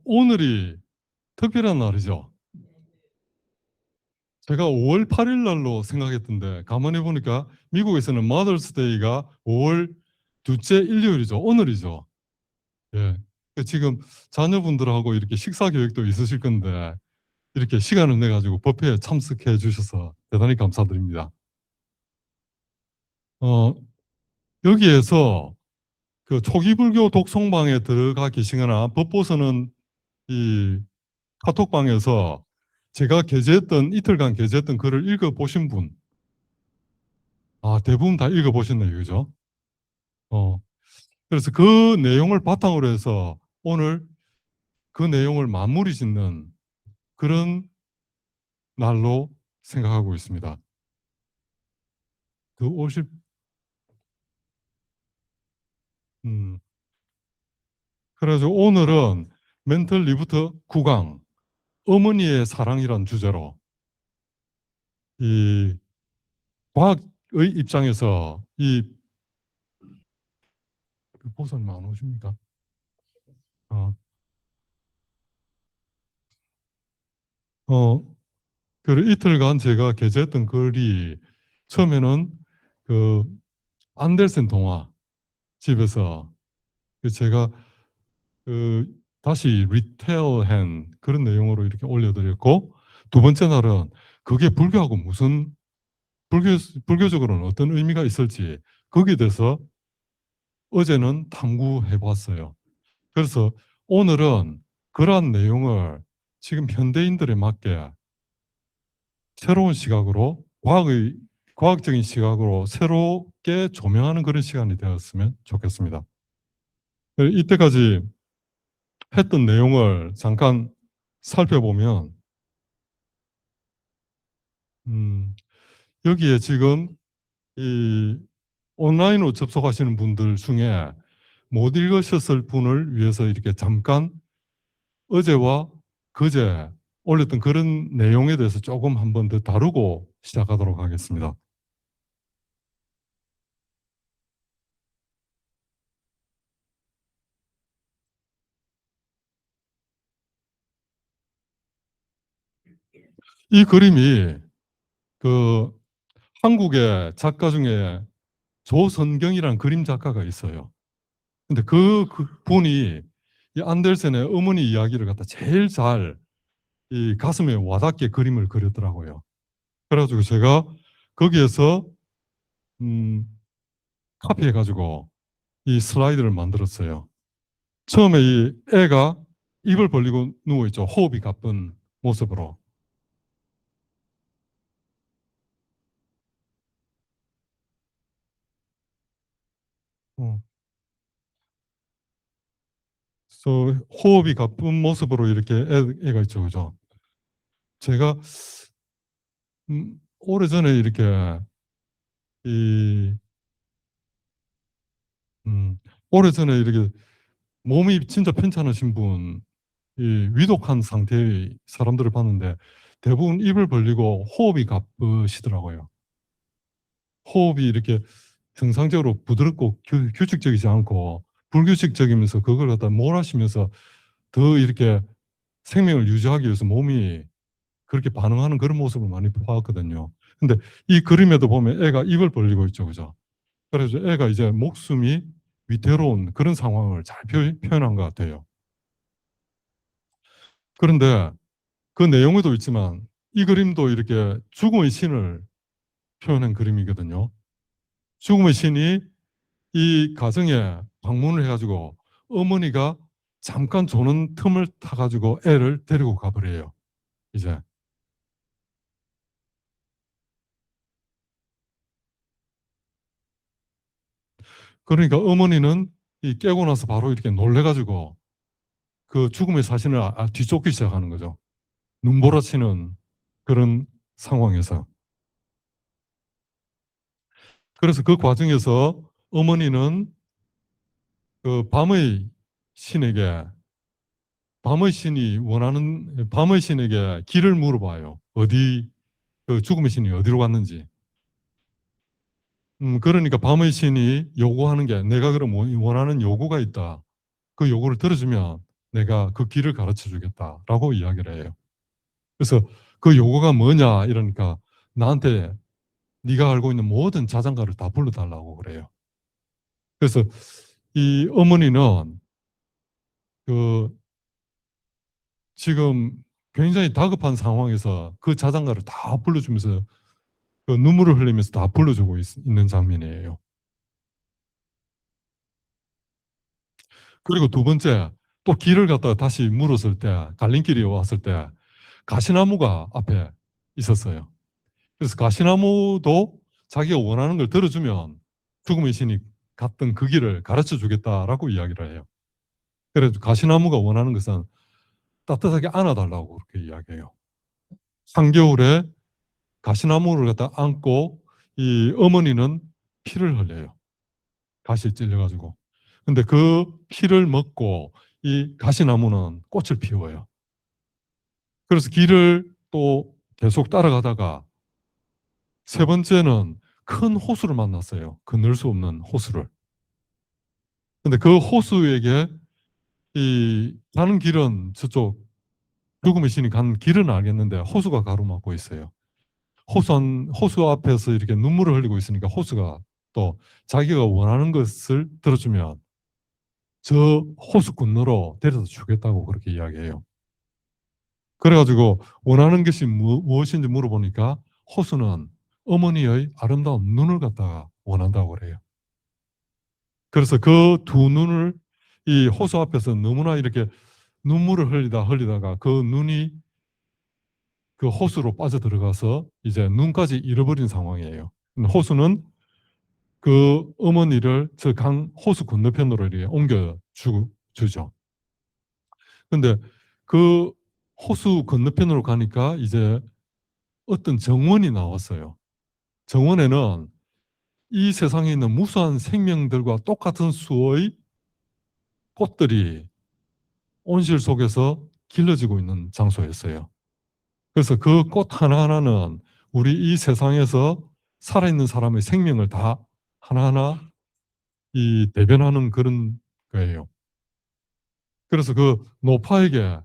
오늘이 특별한 날이죠. 제가 5월 8일 날로 생각했던데 가만히 보니까 미국에서는 마더스데이가 5월 둘째 일요일이죠. 오늘이죠. 예. 지금 자녀분들하고 이렇게 식사 계획도 있으실 건데 이렇게 시간을 내 가지고 법회에 참석해 주셔서 대단히 감사드립니다. 어, 여기에서 그 초기 불교 독송방에 들어가 계시거나 법보서는 이 카톡방에서 제가 게재했던 이틀간 게재했던 글을 읽어보신 분, 대부분 다 읽어보셨네요, 그죠? 어, 그래서 그 내용을 바탕으로 해서 오늘 그 내용을 마무리 짓는 그런 날로 생각하고 있습니다. 그 50, 음, 그래서 오늘은 멘털 리부트 9강, 어머니의 사랑이란 주제로 이 과학의 입장에서 이 보선님 안 오십니까? 어, 어, 그 이틀간 제가 게재했던 글이 처음에는 그 안델센 동화 집에서 제가 그 다시 리테일한 그런 내용으로 이렇게 올려드렸고 두 번째 날은 그게 불교하고 무슨 불교 불교적으로는 어떤 의미가 있을지 거기에 대해서 어제는 탐구해 봤어요. 그래서 오늘은 그러한 내용을 지금 현대인들에 맞게 새로운 시각으로 과학적인 시각으로 새롭게 조명하는 그런 시간이 되었으면 좋겠습니다. 이때까지 했던 내용을 잠깐 살펴보면 여기에 지금 이 온라인으로 접속하시는 분들 중에 못 읽으셨을 분을 위해서 이렇게 잠깐 어제와 그제 올렸던 그런 내용에 대해서 조금 한 번 더 다루고 시작하도록 하겠습니다. 이 그림이 그 한국의 작가 중에 조선경이라는 그림 작가가 있어요. 근데 그 분이 이 안델센의 어머니 이야기를 갖다 제일 잘 이 가슴에 와닿게 그림을 그렸더라고요. 그래가지고 제가 거기에서 카피해가지고 이 슬라이드를 만들었어요. 처음에 이 애가 입을 벌리고 누워있죠. 호흡이 가쁜 모습으로. 어. 그래서 호흡이 가쁜 모습으로 이렇게 애가 있죠. 그죠? 제가 오래전에 이렇게 이 오래전에 이렇게 몸이 진짜 편찮으신 분, 이 위독한 상태의 사람들을 봤는데 대부분 입을 벌리고 호흡이 가쁘시더라고요. 호흡이 이렇게 정상적으로 부드럽고 규칙적이지 않고 불규칙적이면서 그걸 갖다 몰아쉬면서 더 이렇게 생명을 유지하기 위해서 몸이 그렇게 반응하는 그런 모습을 많이 보았거든요. 근데 이 그림에도 보면 애가 입을 벌리고 있죠. 그죠? 그래서 애가 이제 목숨이 위태로운 그런 상황을 잘 표현한 것 같아요. 그런데 그 내용에도 있지만 이 그림도 이렇게 죽음의 신을 표현한 그림이거든요. 죽음의 신이 이 가정에 방문을 해가지고 어머니가 잠깐 조는 틈을 타가지고 애를 데리고 가버려요. 이제. 그러니까 어머니는 이 깨고 나서 바로 이렇게 놀래가지고 그 죽음의 사신을 뒤쫓기 시작하는 거죠. 눈보라치는 그런 상황에서. 그래서 그 과정에서 어머니는 그 밤의 신에게 길을 물어봐요. 그 죽음의 신이 어디로 갔는지. 그러니까 밤의 신이 요구하는 게 내가 그럼 원하는 요구가 있다. 그 요구를 들어주면 내가 그 길을 가르쳐 주겠다라고 이야기를 해요. 그래서 그 요구가 뭐냐 이러니까 나한테 네가 알고 있는 모든 자장가를 다 불러달라고 그래요. 그래서 이 어머니는 그 지금 굉장히 다급한 상황에서 그 자장가를 다 불러주면서 그 눈물을 흘리면서 다 불러주고 있는 장면이에요. 그리고 두 번째, 또 길을 갔다가 다시 물었을 때, 갈림길이 왔을 때 가시나무가 앞에 있었어요. 그래서 가시나무도 자기가 원하는 걸 들어주면 죽음의 신이 갔던 그 길을 가르쳐 주겠다라고 이야기를 해요. 그래서 가시나무가 원하는 것은 따뜻하게 안아달라고 그렇게 이야기해요. 한겨울에 가시나무를 갖다 안고 이 어머니는 피를 흘려요. 가시에 찔려가지고. 근데 그 피를 먹고 이 가시나무는 꽃을 피워요. 그래서 길을 또 계속 따라가다가 세 번째는 큰 호수를 만났어요. 건널 수 없는 호수를. 근데 그 호수에게 이 가는 길은 저쪽 죽음의 신이 간 길은 알겠는데 호수가 가로막고 있어요. 호수 앞에서 이렇게 눈물을 흘리고 있으니까 호수가 또 자기가 원하는 것을 들어주면 저 호수 건너로 데려다 주겠다고 그렇게 이야기해요. 그래가지고 원하는 것이 무엇인지 물어보니까 호수는 어머니의 아름다운 눈을 갖다가 원한다고 그래요. 그래서 그 두 눈을 이 호수 앞에서 너무나 이렇게 눈물을 흘리다가 그 눈이 그 호수로 빠져들어가서 이제 눈까지 잃어버린 상황이에요. 호수는 그 어머니를 저 강 호수 건너편으로 이렇게 주죠. 근데 그 호수 건너편으로 가니까 이제 어떤 정원이 나왔어요. 정원에는 이 세상에 있는 무수한 생명들과 똑같은 수의 꽃들이 온실 속에서 길러지고 있는 장소였어요. 그래서 그 꽃 하나하나는 우리 이 세상에서 살아있는 사람의 생명을 다 하나하나 이 대변하는 그런 거예요. 그래서 그 노파에게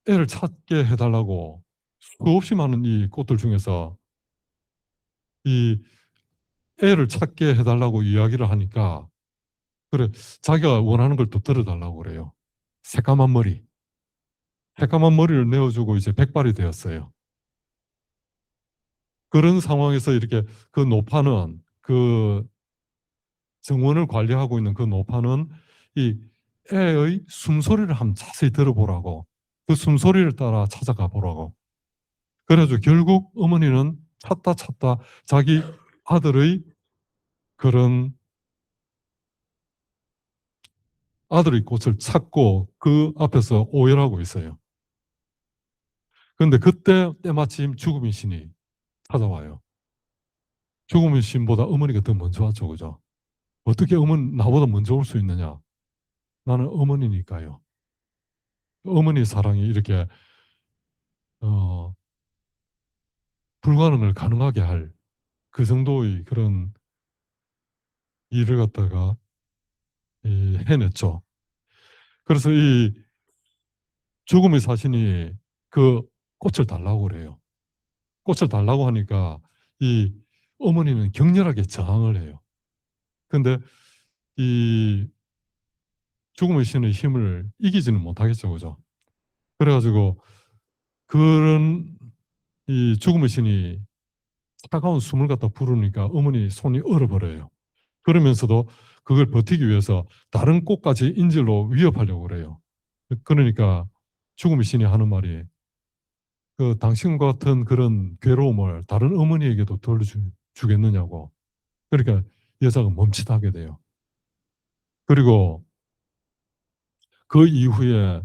애를 찾게 해달라고 수없이 많은 이 꽃들 중에서 이 애를 찾게 해달라고 이야기를 하니까 그래 자기가 원하는 걸 또 들어달라고 그래요. 새까만 머리. 새까만 머리를 내어주고 이제 백발이 되었어요. 그런 상황에서 이렇게 그 노파는 그 정원을 관리하고 있는 그 노파는 이 애의 숨소리를 한번 자세히 들어보라고 그 숨소리를 따라 찾아가 보라고 그래가지고 결국 어머니는 찾다 자기 아들의 그런 아들의 꽃을 찾고 그 앞에서 오열하고 있어요. 그런데 그때 때마침 죽음의 신이 찾아와요. 죽음의 신보다 어머니가 더 먼저 왔죠. 그죠? 어떻게 어머니 나보다 먼저 올 수 있느냐? 나는 어머니니까요. 어머니 사랑이 이렇게 어, 불가능을 가능하게 할 그 정도의 그런 일을 갖다가 해냈죠. 그래서 이 죽음의 사신이 그 꽃을 달라고 그래요. 꽃을 달라고 하니까 이 어머니는 격렬하게 저항을 해요. 근데 이 죽음의 신의 힘을 이기지는 못하겠죠. 그죠? 그래가지고 그런 이 죽음의 신이 차가운 숨을 갖다 부르니까 어머니 손이 얼어버려요. 그러면서도 그걸 버티기 위해서 다른 꽃까지 인질로 위협하려고 그래요. 그러니까 죽음의 신이 하는 말이 그 당신 같은 그런 괴로움을 다른 어머니에게도 주겠느냐고. 그러니까 여자가 멈칫하게 돼요. 그리고 그 이후에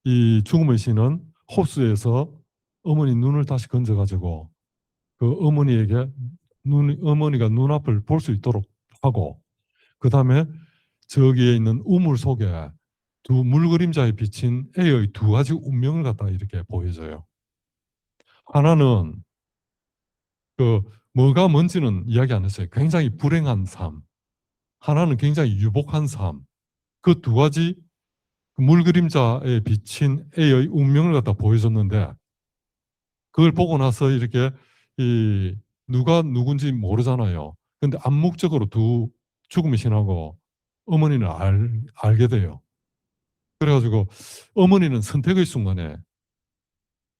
이 죽음의 신은 호수에서 어머니 눈을 다시 건져가지고 그 어머니에게 어머니가 눈앞을 볼 수 있도록 하고 그 다음에 저기에 있는 우물 속에 두 물그림자에 비친 애의 두 가지 운명을 갖다 이렇게 보여줘요. 하나는 그 뭐가 뭔지는 이야기 안 했어요. 굉장히 불행한 삶. 하나는 굉장히 유복한 삶. 그 두 가지 그 물그림자에 비친 A의 운명을 갖다 보여줬는데 그걸 보고 나서 이렇게 이 누가 누군지 모르잖아요. 근데 암묵적으로 두 죽음의 신하고 어머니는 알게 돼요. 그래가지고 어머니는 선택의 순간에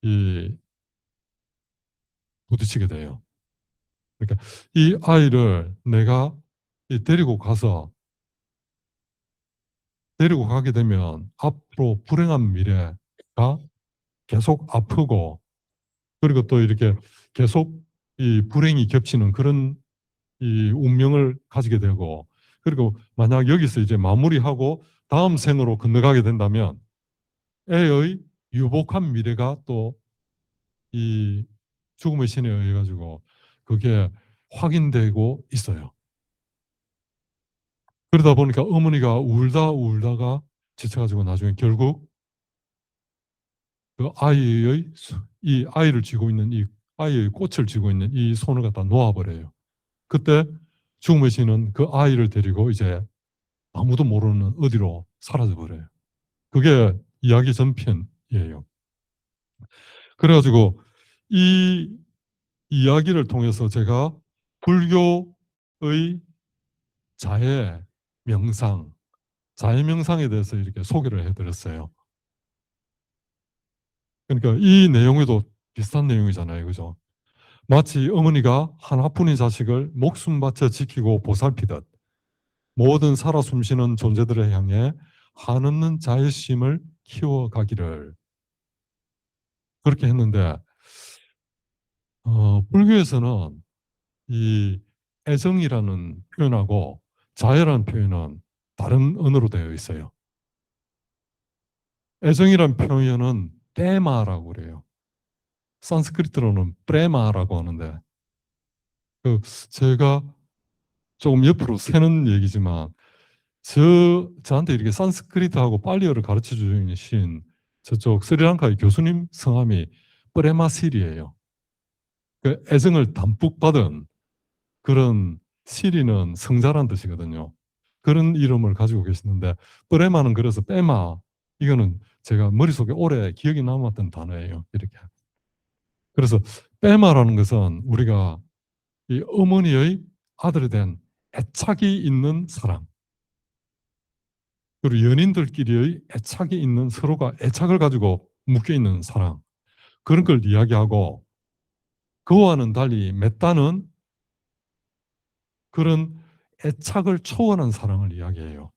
이 부딪히게 돼요. 그러니까 이 아이를 내가 데리고 가게 되면 앞으로 불행한 미래가 계속 아프고 그리고 또 이렇게 계속 이 불행이 겹치는 그런 이 운명을 가지게 되고 그리고 만약 여기서 이제 마무리하고 다음 생으로 건너가게 된다면 애의 유복한 미래가 또 이 죽음의 신에 의해 가지고 그게 확인되고 있어요. 그러다 보니까 어머니가 울다가 지쳐가지고 나중에 결국 그 아이의 이 아이를 쥐고 있는 이 아이의 꽃을 쥐고 있는 이 손을 갖다 놓아버려요. 그때 죽음의 신은 그 아이를 데리고 이제 아무도 모르는 어디로 사라져 버려요. 그게 이야기 전편이에요. 그래가지고 이 이야기를 통해서 제가 불교의 자해 명상, 자해 명상에 대해서 이렇게 소개를 해드렸어요. 그러니까 이 내용에도 비슷한 내용이잖아요, 그죠? 마치 어머니가 하나뿐인 자식을 목숨 바쳐 지키고 보살피듯 모든 살아 숨쉬는 존재들을 향해 한없는 자애심을 키워가기를 그렇게 했는데 불교에서는 이 애정이라는 표현하고 자애라는 표현은 다른 언어로 되어 있어요. 애정이라는 표현은 때마라고 그래요. 산스크리트로는 프레마라고 하는데 그 제가 조금 옆으로 새는 얘기지만 저한테 이렇게 산스크리트하고 팔리어를 가르쳐 주신 저쪽 스리랑카의 교수님 성함이 프레마실이에요. 그 애정을 담뿍 받은 그런 시리는 성자란 뜻이거든요. 그런 이름을 가지고 계시는데 프레마는 그래서 빼마 이거는 제가 머릿속에 오래 기억이 남았던 단어예요. 이렇게. 그래서 빼마라는 것은 우리가 이 어머니의 아들에 대한 애착이 있는 사랑 그리고 연인들끼리의 애착이 있는 서로가 애착을 가지고 묶여 있는 사랑 그런 걸 이야기하고 그와는 달리 메타는 그런 애착을 초월한 사랑을 이야기해요.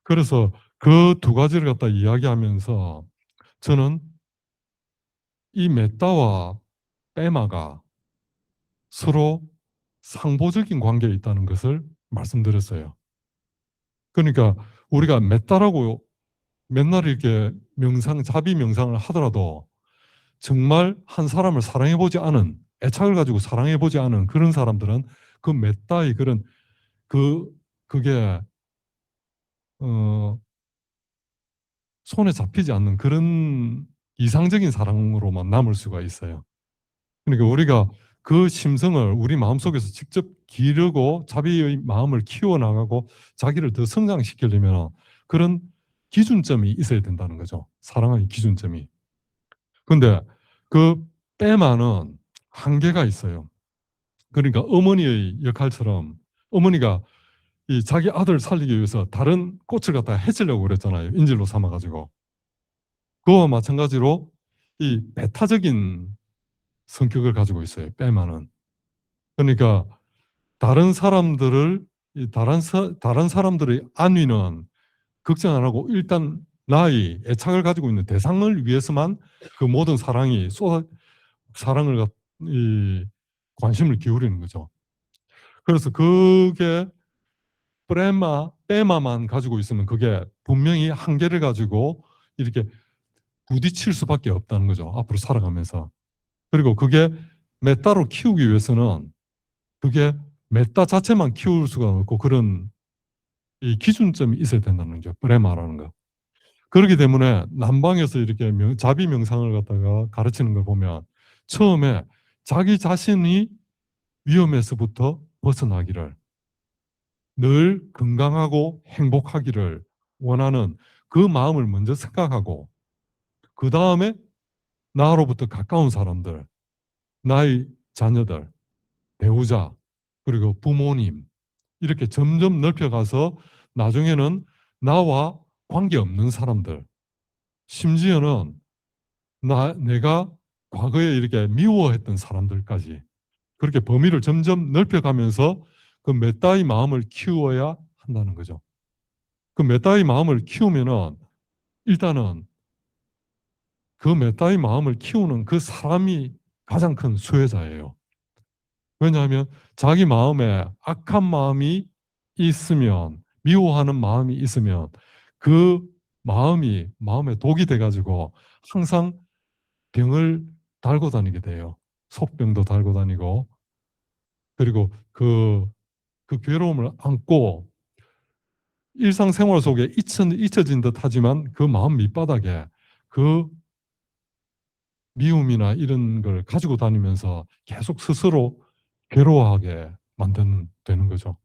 그래서 그 두 가지를 갖다 이야기하면서 저는 이 메타와 빼마가 서로 상보적인 관계에 있다는 것을 말씀드렸어요. 그러니까 우리가 메타라고 맨날 이렇게 자비 명상을 하더라도 정말 한 사람을 사랑해보지 않은 애착을 가지고 사랑해보지 않은 그런 사람들은 그 메타의 그런 그 그게 어, 손에 잡히지 않는 그런 이상적인 사랑으로만 남을 수가 있어요. 그러니까 우리가 그 심성을 우리 마음속에서 직접 기르고 자비의 마음을 키워나가고 자기를 더 성장시키려면 그런 기준점이 있어야 된다는 거죠. 사랑의 기준점이. 근데 그 빼만은 한계가 있어요. 그러니까 어머니의 역할처럼 어머니가 이 자기 아들을 살리기 위해서 다른 꽃을 갖다가 해치려고 그랬잖아요. 인질로 삼아가지고. 그와 마찬가지로 이 배타적인 성격을 가지고 있어요. 빼만은. 그러니까 다른 사람들을 다른 사람들의 안위는 걱정 안 하고 일단 나의 애착을 가지고 있는 대상을 위해서만 그 모든 사랑을 관심을 기울이는 거죠. 그래서 그게 빼마만 가지고 있으면 그게 분명히 한계를 가지고 이렇게 부딪힐 수밖에 없다는 거죠. 앞으로 살아가면서. 그리고 그게 메타로 키우기 위해서는 그게 메타 자체만 키울 수가 없고 그런 이 기준점이 있어야 된다는 거죠. 브레마라는 거. 그렇기 때문에 남방에서 이렇게 자비 명상을 갖다가 가르치는 걸 보면 처음에 자기 자신이 위험에서부터 벗어나기를 늘 건강하고 행복하기를 원하는 그 마음을 먼저 생각하고 그 다음에 나로부터 가까운 사람들, 나의 자녀들, 배우자, 그리고 부모님 이렇게 점점 넓혀가서 나중에는 나와 관계없는 사람들, 심지어는 내가 과거에 이렇게 미워했던 사람들까지 그렇게 범위를 점점 넓혀가면서 그 메타의 마음을 키워야 한다는 거죠. 그 메타의 마음을 키우면은 일단은 그 메타의 마음을 키우는 그 사람이 가장 큰 수혜자예요. 왜냐하면 자기 마음에 악한 마음이 있으면, 미워하는 마음이 있으면 그 마음이 마음에 독이 돼가지고 항상 병을 달고 다니게 돼요. 속병도 달고 다니고, 그리고 그 괴로움을 안고 일상생활 속에 잊혀진 듯 하지만 그 마음 밑바닥에 그 미움이나 이런 걸 가지고 다니면서 계속 스스로 괴로워하게 되는 거죠.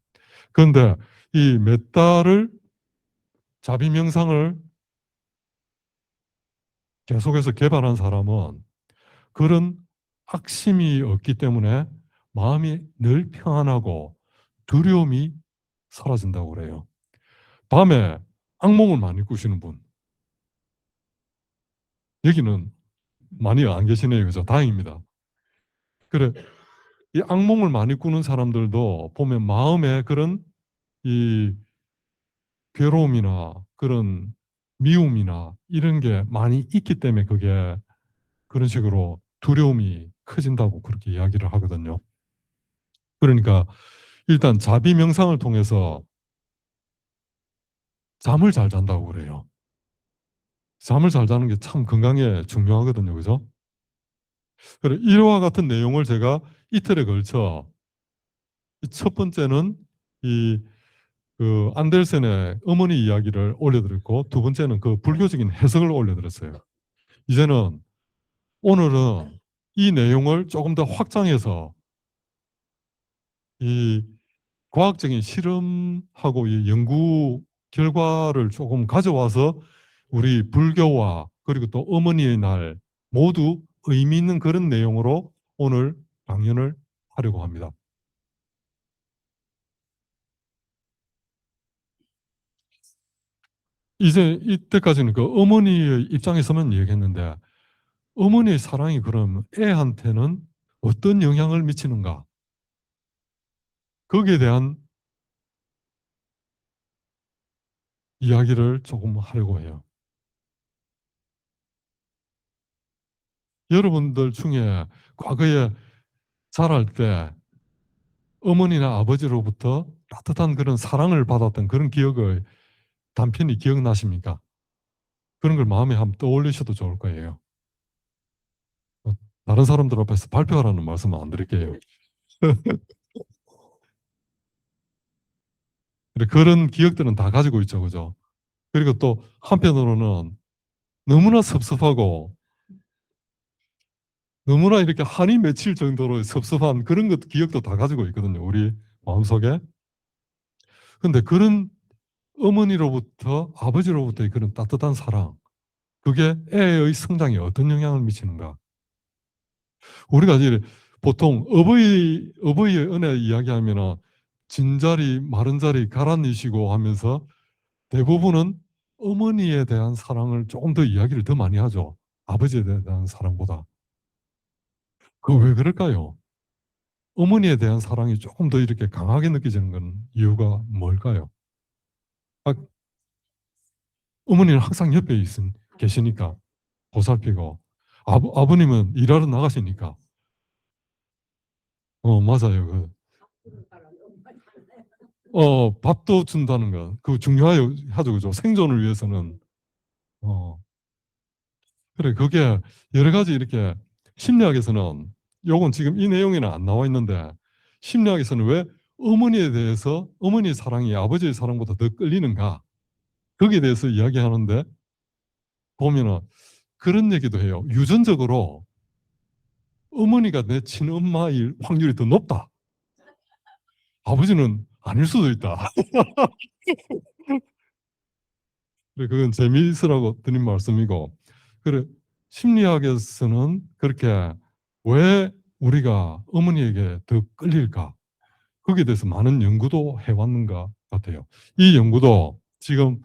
그런데 이 메타를 자비 명상을 계속해서 개발한 사람은 그런 악심이 없기 때문에 마음이 늘 평안하고 두려움이 사라진다고 그래요. 밤에 악몽을 많이 꾸시는 분, 여기는 많이 안 계시네요. 그죠? 다행입니다. 그래, 이 악몽을 많이 꾸는 사람들도 보면 마음에 그런 이 괴로움이나 그런 미움이나 이런 게 많이 있기 때문에 그게 그런 식으로 두려움이 커진다고 그렇게 이야기를 하거든요. 그러니까 일단 자비 명상을 통해서 잠을 잘 잔다고 그래요. 잠을 잘 자는 게 참 건강에 중요하거든요. 그죠? 그래, 이와 같은 내용을 제가 이틀에 걸쳐 첫 번째는 이 그 안델센의 어머니 이야기를 올려드렸고 두 번째는 그 불교적인 해석을 올려드렸어요. 이제는 오늘은 이 내용을 조금 더 확장해서 이 과학적인 실험하고 이 연구 결과를 조금 가져와서 우리 불교와 그리고 또 어머니의 날 모두 의미 있는 그런 내용으로 오늘 강연을 하려고 합니다. 이제 이때까지는 그 어머니의 입장에서만 얘기했는데 어머니의 사랑이 그럼 애한테는 어떤 영향을 미치는가? 거기에 대한 이야기를 조금 하려고 해요. 여러분들 중에 과거에 자랄 때 어머니나 아버지로부터 따뜻한 그런 사랑을 받았던 그런 기억을 단편히 기억나십니까? 그런 걸 마음에 한번 떠올리셔도 좋을 거예요. 어, 다른 사람들 앞에서 발표하라는 말씀은 안 드릴게요. 그런 기억들은 다 가지고 있죠, 그죠? 그리고 또 한편으로는 너무나 섭섭하고 너무나 이렇게 한이 맺힐 정도로 섭섭한 그런 것 기억도 다 가지고 있거든요, 우리 마음속에. 근데 그런 어머니로부터 아버지로부터의 그런 따뜻한 사랑, 그게 애의 성장에 어떤 영향을 미치는가? 우리가 이제 보통 어버이의 은혜 이야기하면은 진자리, 마른 자리, 가라니시고 하면서 대부분은 어머니에 대한 사랑을 조금 더 이야기를 더 많이 하죠. 아버지에 대한 사랑보다. 그 왜 그럴까요? 어머니에 대한 사랑이 조금 더 이렇게 강하게 느껴지는 건 이유가 뭘까요? 아, 어머니는 항상 옆에 계시니까 보살피고 아버님은 일하러 나가시니까 맞아요. 밥도 준다는 거. 그 중요하죠. 그죠? 생존을 위해서는. 어, 그래. 그게 여러 가지 이렇게 심리학에서는 요건 지금 이 내용에는 안 나와 있는데 심리학에서는 왜 어머니에 대해서 어머니의 사랑이 아버지의 사랑보다 더 끌리는가? 거기에 대해서 이야기하는데 보면은 그런 얘기도 해요. 유전적으로 어머니가 내 친엄마일 확률이 더 높다. 아버지는 아닐 수도 있다. 그래, 그건 재미있으라고 드린 말씀이고, 그래, 심리학에서는 그렇게 왜 우리가 어머니에게 더 끌릴까? 거기에 대해서 많은 연구도 해왔는가 같아요. 이 연구도 지금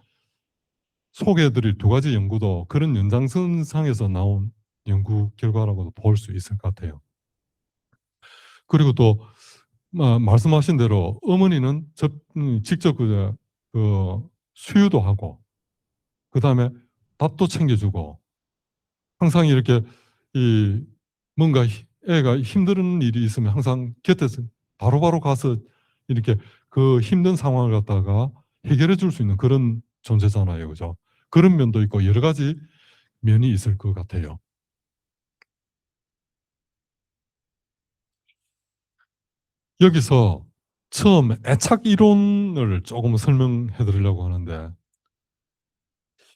소개해드릴 두 가지 연구도 그런 연장선상에서 나온 연구 결과라고도 볼 수 있을 것 같아요. 그리고 또 말씀하신 대로 어머니는 직접 그 수유도 하고 그다음에 밥도 챙겨주고 항상 이렇게 이 뭔가 애가 힘든 일이 있으면 항상 곁에서 바로바로 가서 이렇게 그 힘든 상황을 갖다가 해결해 줄 수 있는 그런 존재잖아요. 그죠? 그런 면도 있고 여러 가지 면이 있을 것 같아요. 여기서 처음 애착 이론을 조금 설명해 드리려고 하는데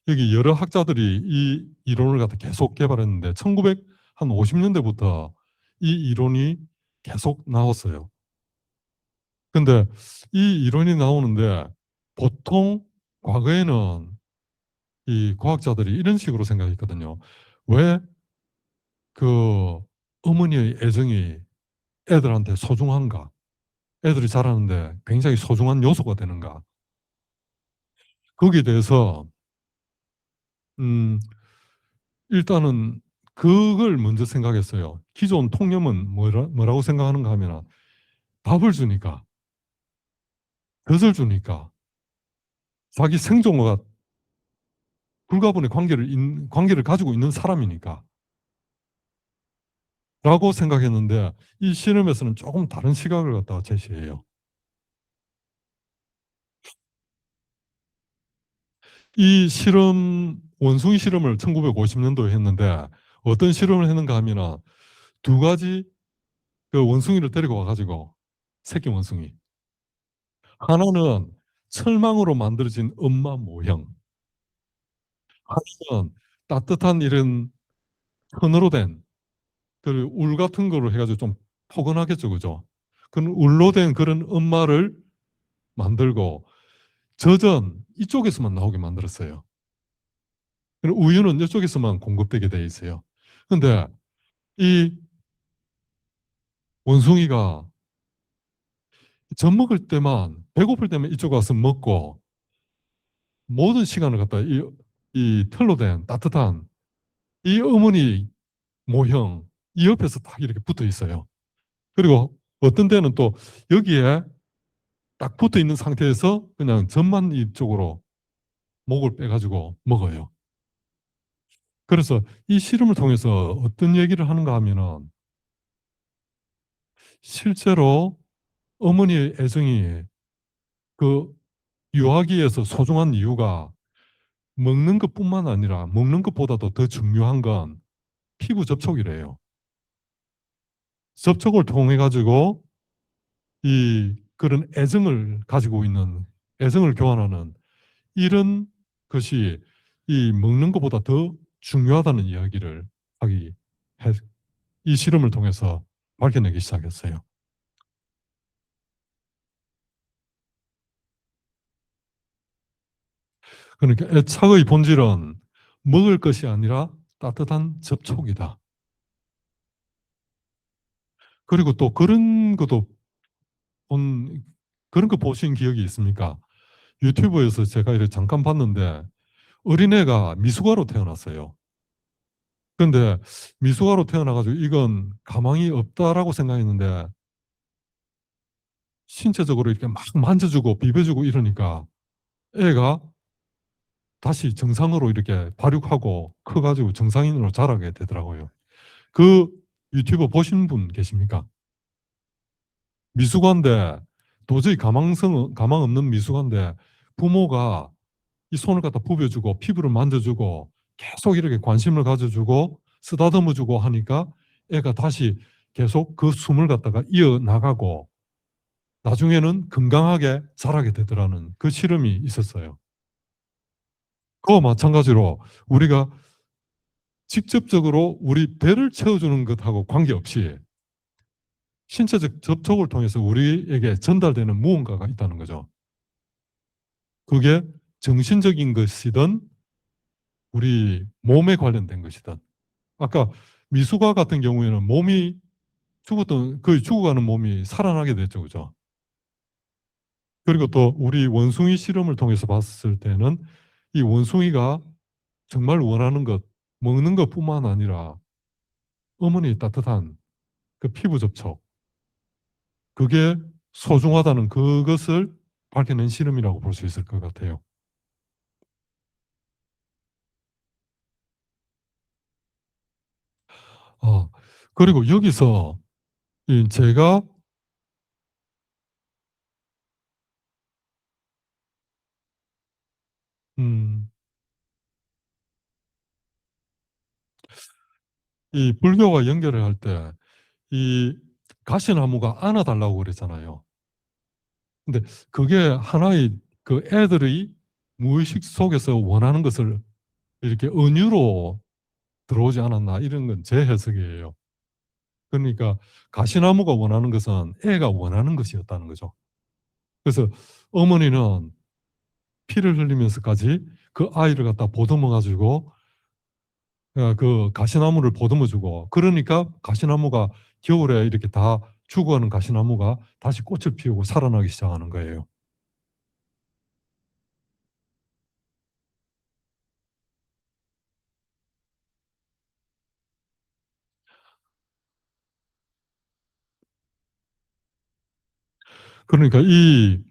여기 여러 학자들이 이 이론을 갖다 계속 개발했는데 1950년대부터 이 이론이 계속 나왔어요. 근데 이 이론이 나오는데 보통 과거에는 이 과학자들이 이런 식으로 생각했거든요. 왜 그 어머니의 애정이 애들한테 소중한가? 애들이 자라는데 굉장히 소중한 요소가 되는가? 거기에 대해서 음, 일단은 그걸 먼저 생각했어요. 기존 통념은 뭐라고 생각하는가 하면 밥을 주니까, 젖을 주니까, 자기 생존과 불가분의 관계를 가지고 있는 사람이니까 라고 생각했는데 이 실험에서는 조금 다른 시각을 갖다가 제시해요. 이 실험, 원숭이 실험을 1950년도에 했는데 어떤 실험을 했는가 하면 두 가지 그 원숭이를 데리고 와가지고 새끼 원숭이. 하나는 철망으로 만들어진 엄마 모형. 하나는 따뜻한 이런 천으로 된 그 울 같은 거로 해가지고 좀 포근하겠죠, 그죠? 그런 울로 된 그런 엄마를 만들고 젖은 이쪽에서만 나오게 만들었어요. 그리고 우유는 이쪽에서만 공급되게 돼 있어요. 근데 이 원숭이가 젖 먹을 때만 배고플 때만 이쪽 와서 먹고 모든 시간을 갖다 이 털로 된 따뜻한 이 어머니 모형 이 옆에서 딱 이렇게 붙어 있어요. 그리고 어떤 데는 또 여기에 딱 붙어 있는 상태에서 그냥 젖만 이쪽으로 목을 빼가지고 먹어요. 그래서 이 실험을 통해서 어떤 얘기를 하는가 하면은 실제로 어머니의 애정이 그 유아기에서 소중한 이유가 먹는 것뿐만 아니라 먹는 것보다도 더 중요한 건 피부 접촉이래요. 접촉을 통해 가지고 이 그런 애정을 가지고 있는 애정을 교환하는 이런 것이 이 먹는 것보다 더 중요하다는 이야기를 하기 이 실험을 통해서 밝혀내기 시작했어요. 그러니까 애착의 본질은 먹을 것이 아니라 따뜻한 접촉이다. 그리고 또 본, 그런 거 보신 기억이 있습니까? 유튜브에서 제가 이렇게 잠깐 봤는데 어린애가 미숙아로 태어났어요. 근데 미숙아로 태어나가지고 이건 가망이 없다라고 생각했는데 신체적으로 이렇게 막 만져주고 비벼주고 이러니까 애가 다시 정상으로 이렇게 발육하고 커가지고 정상인으로 자라게 되더라고요. 그 유튜브 보신 분 계십니까? 미숙아인데 도저히 가망 없는 미숙아인데 부모가 이 손을 갖다 부벼주고 피부를 만져주고 계속 이렇게 관심을 가져주고 쓰다듬어주고 하니까 애가 다시 계속 그 숨을 갖다가 이어나가고 나중에는 건강하게 자라게 되더라는 그 실험이 있었어요. 그와 마찬가지로 우리가 직접적으로 우리 배를 채워주는 것하고 관계없이 신체적 접촉을 통해서 우리에게 전달되는 무언가가 있다는 거죠. 그게 정신적인 것이든 우리 몸에 관련된 것이든. 아까 미숙아 같은 경우에는 몸이 죽었던, 거의 죽어가는 몸이 살아나게 됐죠. 그죠? 그리고 또 우리 원숭이 실험을 통해서 봤을 때는 이 원숭이가 정말 원하는 것, 먹는 것뿐만 아니라 어머니의 따뜻한 그 피부 접촉, 그게 소중하다는 그것을 밝혀낸 실험이라고 볼 수 있을 것 같아요. 어, 그리고 여기서 이 제가 음, 이 불교와 연결을 할 때 이 가시나무가 안아달라고 그랬잖아요. 근데 그게 하나의 그 애들의 무의식 속에서 원하는 것을 이렇게 은유로 들어오지 않았나 이런 건 제 해석이에요. 그러니까 가시나무가 원하는 것은 애가 원하는 것이었다는 거죠. 그래서 어머니는 피를 흘리면서까지 그 아이를 갖다 보듬어 가지고 그 가시나무를 보듬어 주고, 그러니까 가시나무가 겨울에 이렇게 다 죽어가는 가시나무가 다시 꽃을 피우고 살아나기 시작하는 거예요. 그러니까 이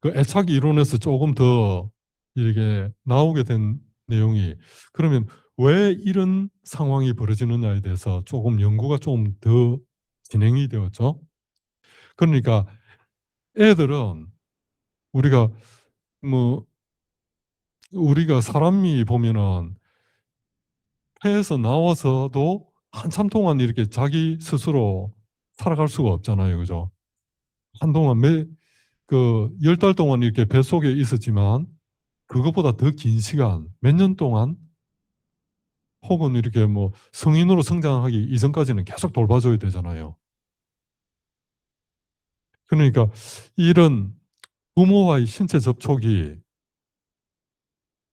그 애착 이론에서 조금 더 이렇게 나오게 된 내용이, 그러면 왜 이런 상황이 벌어지느냐에 대해서 조금 연구가 좀 더 진행이 되었죠. 그러니까 애들은 우리가 뭐 우리가 사람이 보면은 폐에서 나와서도 한참 동안 이렇게 자기 스스로 살아갈 수가 없잖아요. 그죠? 한동안 그 10달 동안 이렇게 뱃속에 있었지만 그것보다 더 긴 시간, 몇 년 동안 혹은 이렇게 뭐 성인으로 성장하기 이전까지는 계속 돌봐줘야 되잖아요. 그러니까 이런 부모와의 신체 접촉이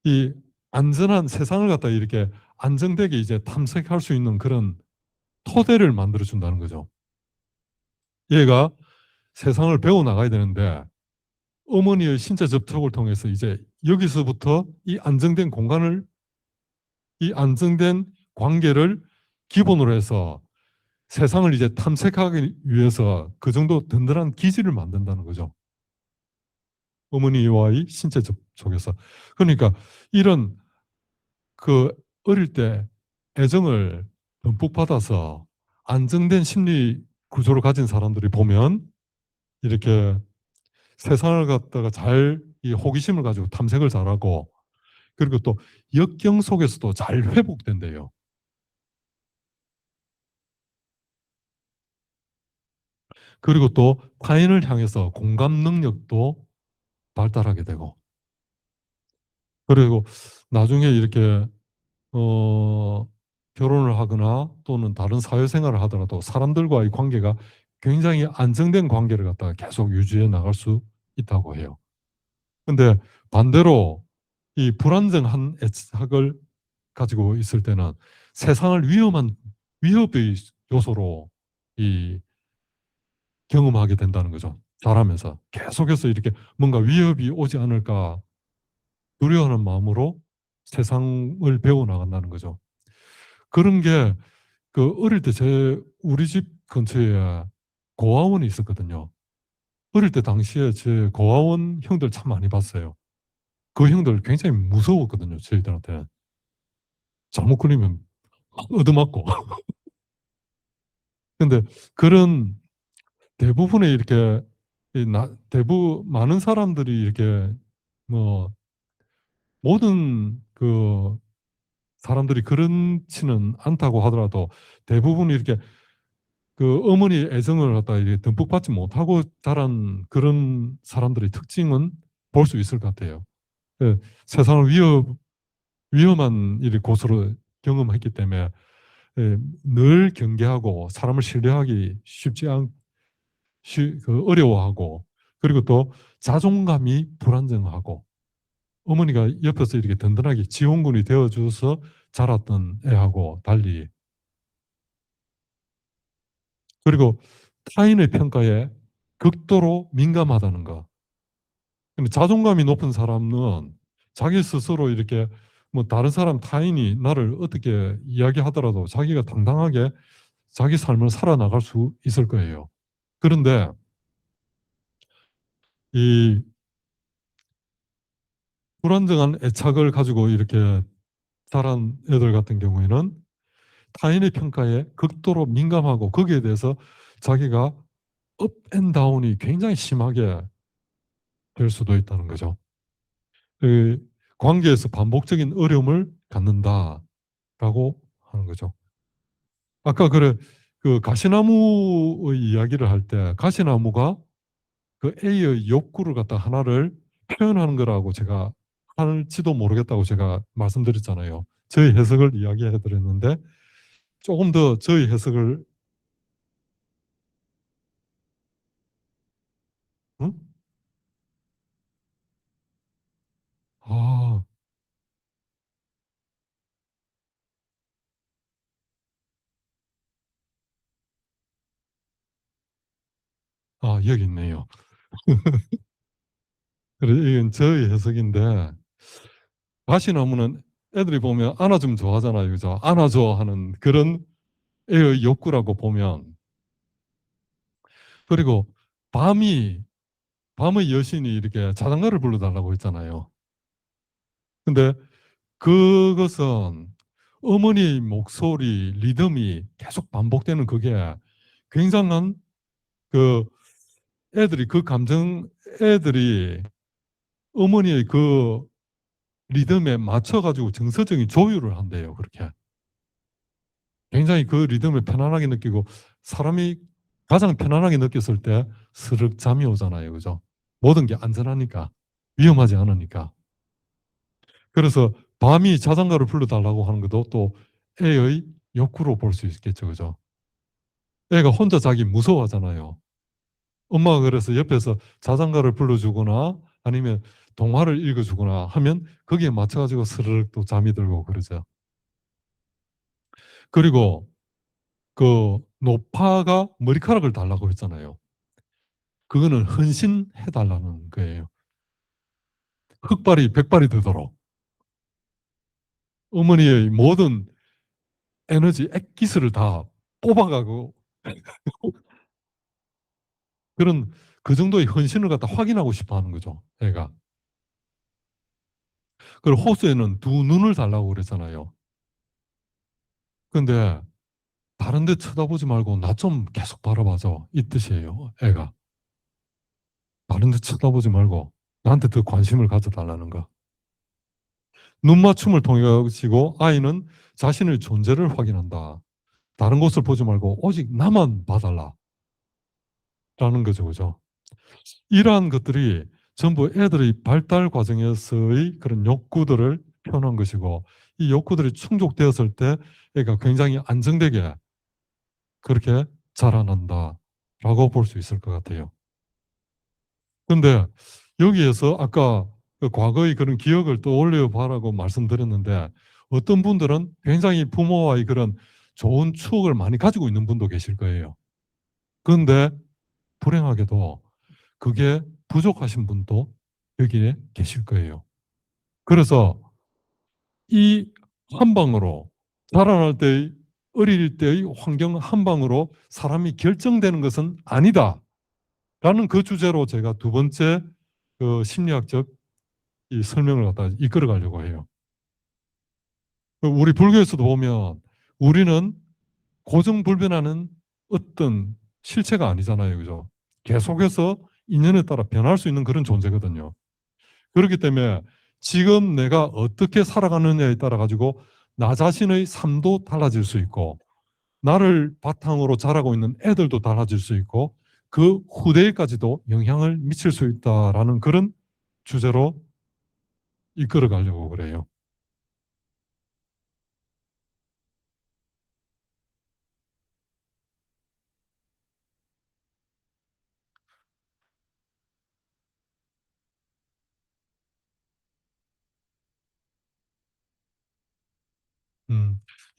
이 안전한 세상을 갖다 이렇게 안정되게 이제 탐색할 수 있는 그런 토대를 만들어 준다는 거죠. 얘가 세상을 배워 나가야 되는데 어머니의 신체 접촉을 통해서 이제 여기서부터 이 안정된 관계를 기본으로 해서 세상을 이제 탐색하기 위해서 그 정도 든든한 기지를 만든다는 거죠. 어머니와의 신체 접촉에서. 그러니까 이런 그 어릴 때 애정을 듬뿍 받아서 안정된 심리 구조를 가진 사람들이 보면 이렇게 세상을 갖다가 잘 이 호기심을 가지고 탐색을 잘하고, 그리고 또 역경 속에서도 잘 회복된대요. 그리고 또 타인을 향해서 공감 능력도 발달하게 되고, 그리고 나중에 이렇게 어, 결혼을 하거나 또는 다른 사회생활을 하더라도 사람들과의 관계가 굉장히 안정된 관계를 갖다가 계속 유지해 나갈 수 있다고 해요. 근데 반대로 이 불안정한 애착을 가지고 있을 때는 세상을 위협의 요소로 이 경험하게 된다는 거죠. 자라면서 계속해서 이렇게 뭔가 위협이 오지 않을까 두려워하는 마음으로 세상을 배워 나간다는 거죠. 그런 게 그 어릴 때 우리 집 근처에 고아원이 있었거든요. 어릴 때 당시에 제 고아원 형들 참 많이 봤어요. 그 형들 굉장히 무서웠거든요. 저희들한테. 잘못 걸리면 막 얻어맞고. 근데 그런 대부분의 이렇게 많은 사람들이 이렇게 뭐 모든 그 사람들이 그렇지는 않다고 하더라도 대부분 이렇게 그 어머니의 애정을 갖다 이렇게 듬뿍 받지 못하고 자란 그런 사람들의 특징은 볼 수 있을 것 같아요. 예, 세상을 위험한 일이 곳으로 경험했기 때문에 늘 경계하고 사람을 신뢰하기 어려워하고, 그리고 또 자존감이 불안정하고, 어머니가 옆에서 이렇게 든든하게 지원군이 되어줘서 자랐던 애하고 달리, 그리고 타인의 평가에 극도로 민감하다는 거. 근데 자존감이 높은 사람은 자기 스스로 이렇게 뭐 다른 사람 타인이 나를 어떻게 이야기하더라도 자기가 당당하게 자기 삶을 살아나갈 수 있을 거예요. 그런데 이 불안정한 애착을 가지고 이렇게 자란 애들 같은 경우에는 타인의 평가에 극도로 민감하고 거기에 대해서 자기가 업 앤 다운이 굉장히 심하게 될 수도 있다는 거죠. 그 관계에서 반복적인 어려움을 갖는다라고 하는 거죠. 아까 그래 그 가시나무의 이야기를 할 때 가시나무가 그 A의 욕구를 갖다 하나를 표현하는 거라고 제가 할지도 모르겠다고 제가 말씀드렸잖아요. 저희 해석을 이야기해 드렸는데 조금 더 저희 해석을. 응? 아, 여기 있네요. 그래, 이건 저희 해석인데 가시나무는 애들이 보면 안아주면 좋아하잖아요. 그죠? 안아줘 하는 그런 애의 욕구라고 보면, 그리고 밤의 여신이 이렇게 자장가를 불러달라고 했잖아요. 근데 그것은 어머니의 목소리, 리듬이 계속 반복되는 그게 굉장한 그 애들이 그 감정, 애들이 어머니의 그 리듬에 맞춰가지고 정서적인 조율을 한대요. 그렇게. 굉장히 그 리듬을 편안하게 느끼고 사람이 가장 편안하게 느꼈을 때 스르륵 잠이 오잖아요. 그죠? 모든 게 안전하니까. 위험하지 않으니까. 그래서 밤이 자장가를 불러달라고 하는 것도 또 애의 욕구로 볼 수 있겠죠. 그죠? 애가 혼자 자기 무서워하잖아요. 엄마가 그래서 옆에서 자장가를 불러주거나 아니면 동화를 읽어주거나 하면 거기에 맞춰가지고 스르륵 또 잠이 들고 그러죠. 그리고 그 노파가 머리카락을 달라고 했잖아요. 그거는 헌신해달라는 거예요. 흑발이 백발이 되도록 어머니의 모든 에너지, 액기스를 다 뽑아가고 그런 그 정도의 헌신을 갖다 확인하고 싶어 하는 거죠. 애가. 그리고 호수에는 두 눈을 달라고 그랬잖아요. 근데 다른 데 쳐다보지 말고 나 좀 계속 바라봐줘. 이 뜻이에요. 애가. 다른 데 쳐다보지 말고 나한테 더 관심을 가져달라는 거. 눈 맞춤을 통해 가지고 아이는 자신의 존재를 확인한다. 다른 곳을 보지 말고 오직 나만 봐달라. 라는 거죠. 그죠? 이러한 것들이 전부 애들의 발달 과정에서의 그런 욕구들을 표현한 것이고 이 욕구들이 충족되었을 때 애가 굉장히 안정되게 그렇게 자라난다라고 볼 수 있을 것 같아요. 그런데 여기에서 아까 그 과거의 그런 기억을 떠올려 봐라고 말씀드렸는데 어떤 분들은 굉장히 부모와의 그런 좋은 추억을 많이 가지고 있는 분도 계실 거예요. 그런데 불행하게도 그게 부족하신 분도 여기에 계실 거예요. 그래서 이 한 방으로 자라날 때의 어릴 때의 환경 한 방으로 사람이 결정되는 것은 아니다. 라는 그 주제로 제가 두 번째 그 심리학적 이 설명을 갖다 이끌어 가려고 해요. 우리 불교에서도 보면 우리는 고정불변하는 어떤 실체가 아니잖아요. 그죠? 계속해서 인연에 따라 변할 수 있는 그런 존재거든요. 그렇기 때문에 지금 내가 어떻게 살아가느냐에 따라 가지고 나 자신의 삶도 달라질 수 있고 나를 바탕으로 자라고 있는 애들도 달라질 수 있고 그 후대에까지도 영향을 미칠 수 있다라는 그런 주제로 이끌어 가려고 그래요.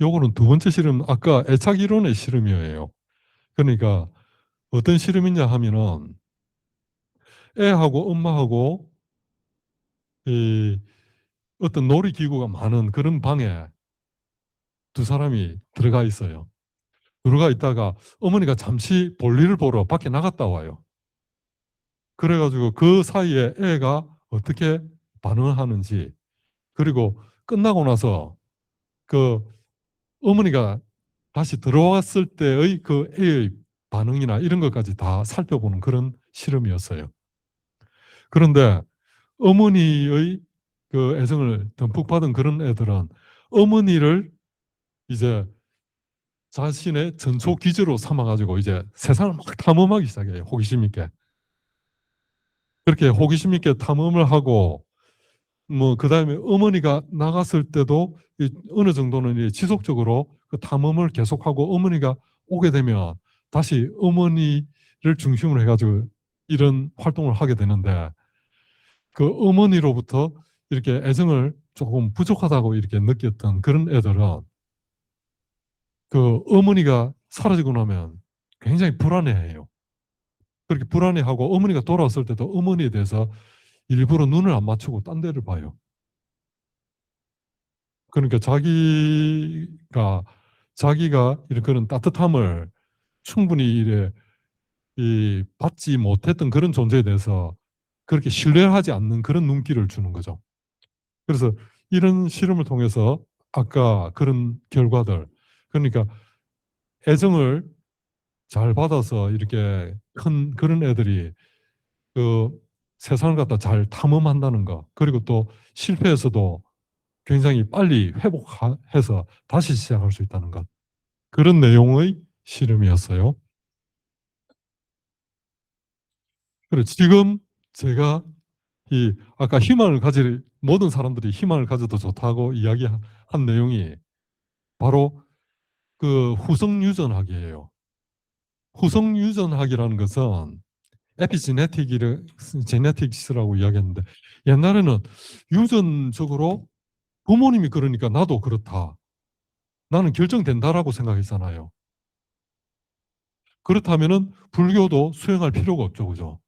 요거는 두 번째 실험, 아까 애착 이론의 실험이에요. 그러니까 어떤 실험이냐 하면은 애하고 엄마하고 이 어떤 놀이기구가 많은 그런 방에 두 사람이 들어가 있어요. 들어가 있다가 어머니가 잠시 볼일을 보러 밖에 나갔다 와요. 그래가지고 그 사이에 애가 어떻게 반응을 하는지, 그리고 끝나고 나서 그 어머니가 다시 들어왔을 때의 그 애의 반응이나 이런 것까지 다 살펴보는 그런 실험이었어요. 그런데 어머니의 그 애정을 듬뿍 받은 그런 애들은 어머니를 이제 자신의 전초 기지로 삼아가지고 이제 세상을 막 탐험하기 시작해요. 호기심 있게. 그렇게 호기심 있게 탐험을 하고 뭐 그다음에 어머니가 나갔을 때도 어느 정도는 지속적으로 그 탐험을 계속하고 어머니가 오게 되면 다시 어머니를 중심으로 해가지고 이런 활동을 하게 되는데 그 어머니로부터 이렇게 애정을 조금 부족하다고 이렇게 느꼈던 그런 애들은 그 어머니가 사라지고 나면 굉장히 불안해해요. 그렇게 불안해하고 어머니가 돌아왔을 때도 어머니에 대해서 일부러 눈을 안 맞추고 딴 데를 봐요. 그러니까 자기가 이런 그런 따뜻함을 충분히 이래 받지 못했던 그런 존재에 대해서 그렇게 신뢰하지 않는 그런 눈길을 주는 거죠. 그래서 이런 실험을 통해서 아까 그런 결과들, 그러니까 애정을 잘 받아서 이렇게 큰 그런 애들이 그 세상을 갖다 잘 탐험한다는 거, 그리고 또 실패해서도 굉장히 빨리 회복해서 다시 시작할 수 있다는 것. 그런 내용의 실험이었어요. 그리고 지금 제가 이 아까 희망을 가질 모든 사람들이 희망을 가져도 좋다고 이야기한 내용이 바로 그 후성 유전학이에요. 후성 유전학이라는 것은 제네틱스라고 이야기했는데 옛날에는 유전적으로 부모님이 그러니까 나도 그렇다. 나는 결정된다라고 생각했잖아요. 그렇다면은 불교도 수행할 필요가 없죠, 그죠?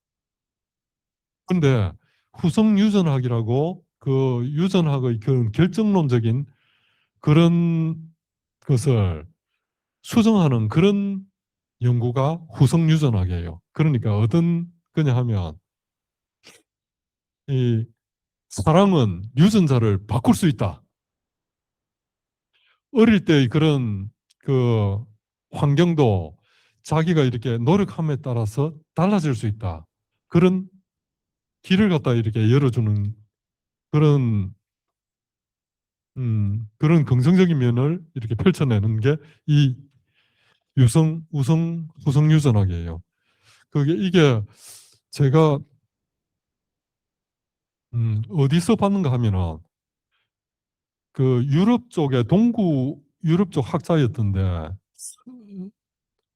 근데 후성 유전학이라고 그 유전학의 그런 결정론적인 그런 것을 수정하는 그런 연구가 후성 유전학이에요. 그러니까 어떤 거냐 하면 이 사랑은 유전자를 바꿀 수 있다. 어릴 때의 그런 그 환경도 자기가 이렇게 노력함에 따라서 달라질 수 있다. 그런 길을 갖다 이렇게 열어주는 그런 그런 긍정적인 면을 이렇게 펼쳐내는 게 이 후성 유전학이에요. 그게 이게 제가 어디서 봤는가 하면은 그 유럽 쪽에 동구 유럽 쪽 학자였던데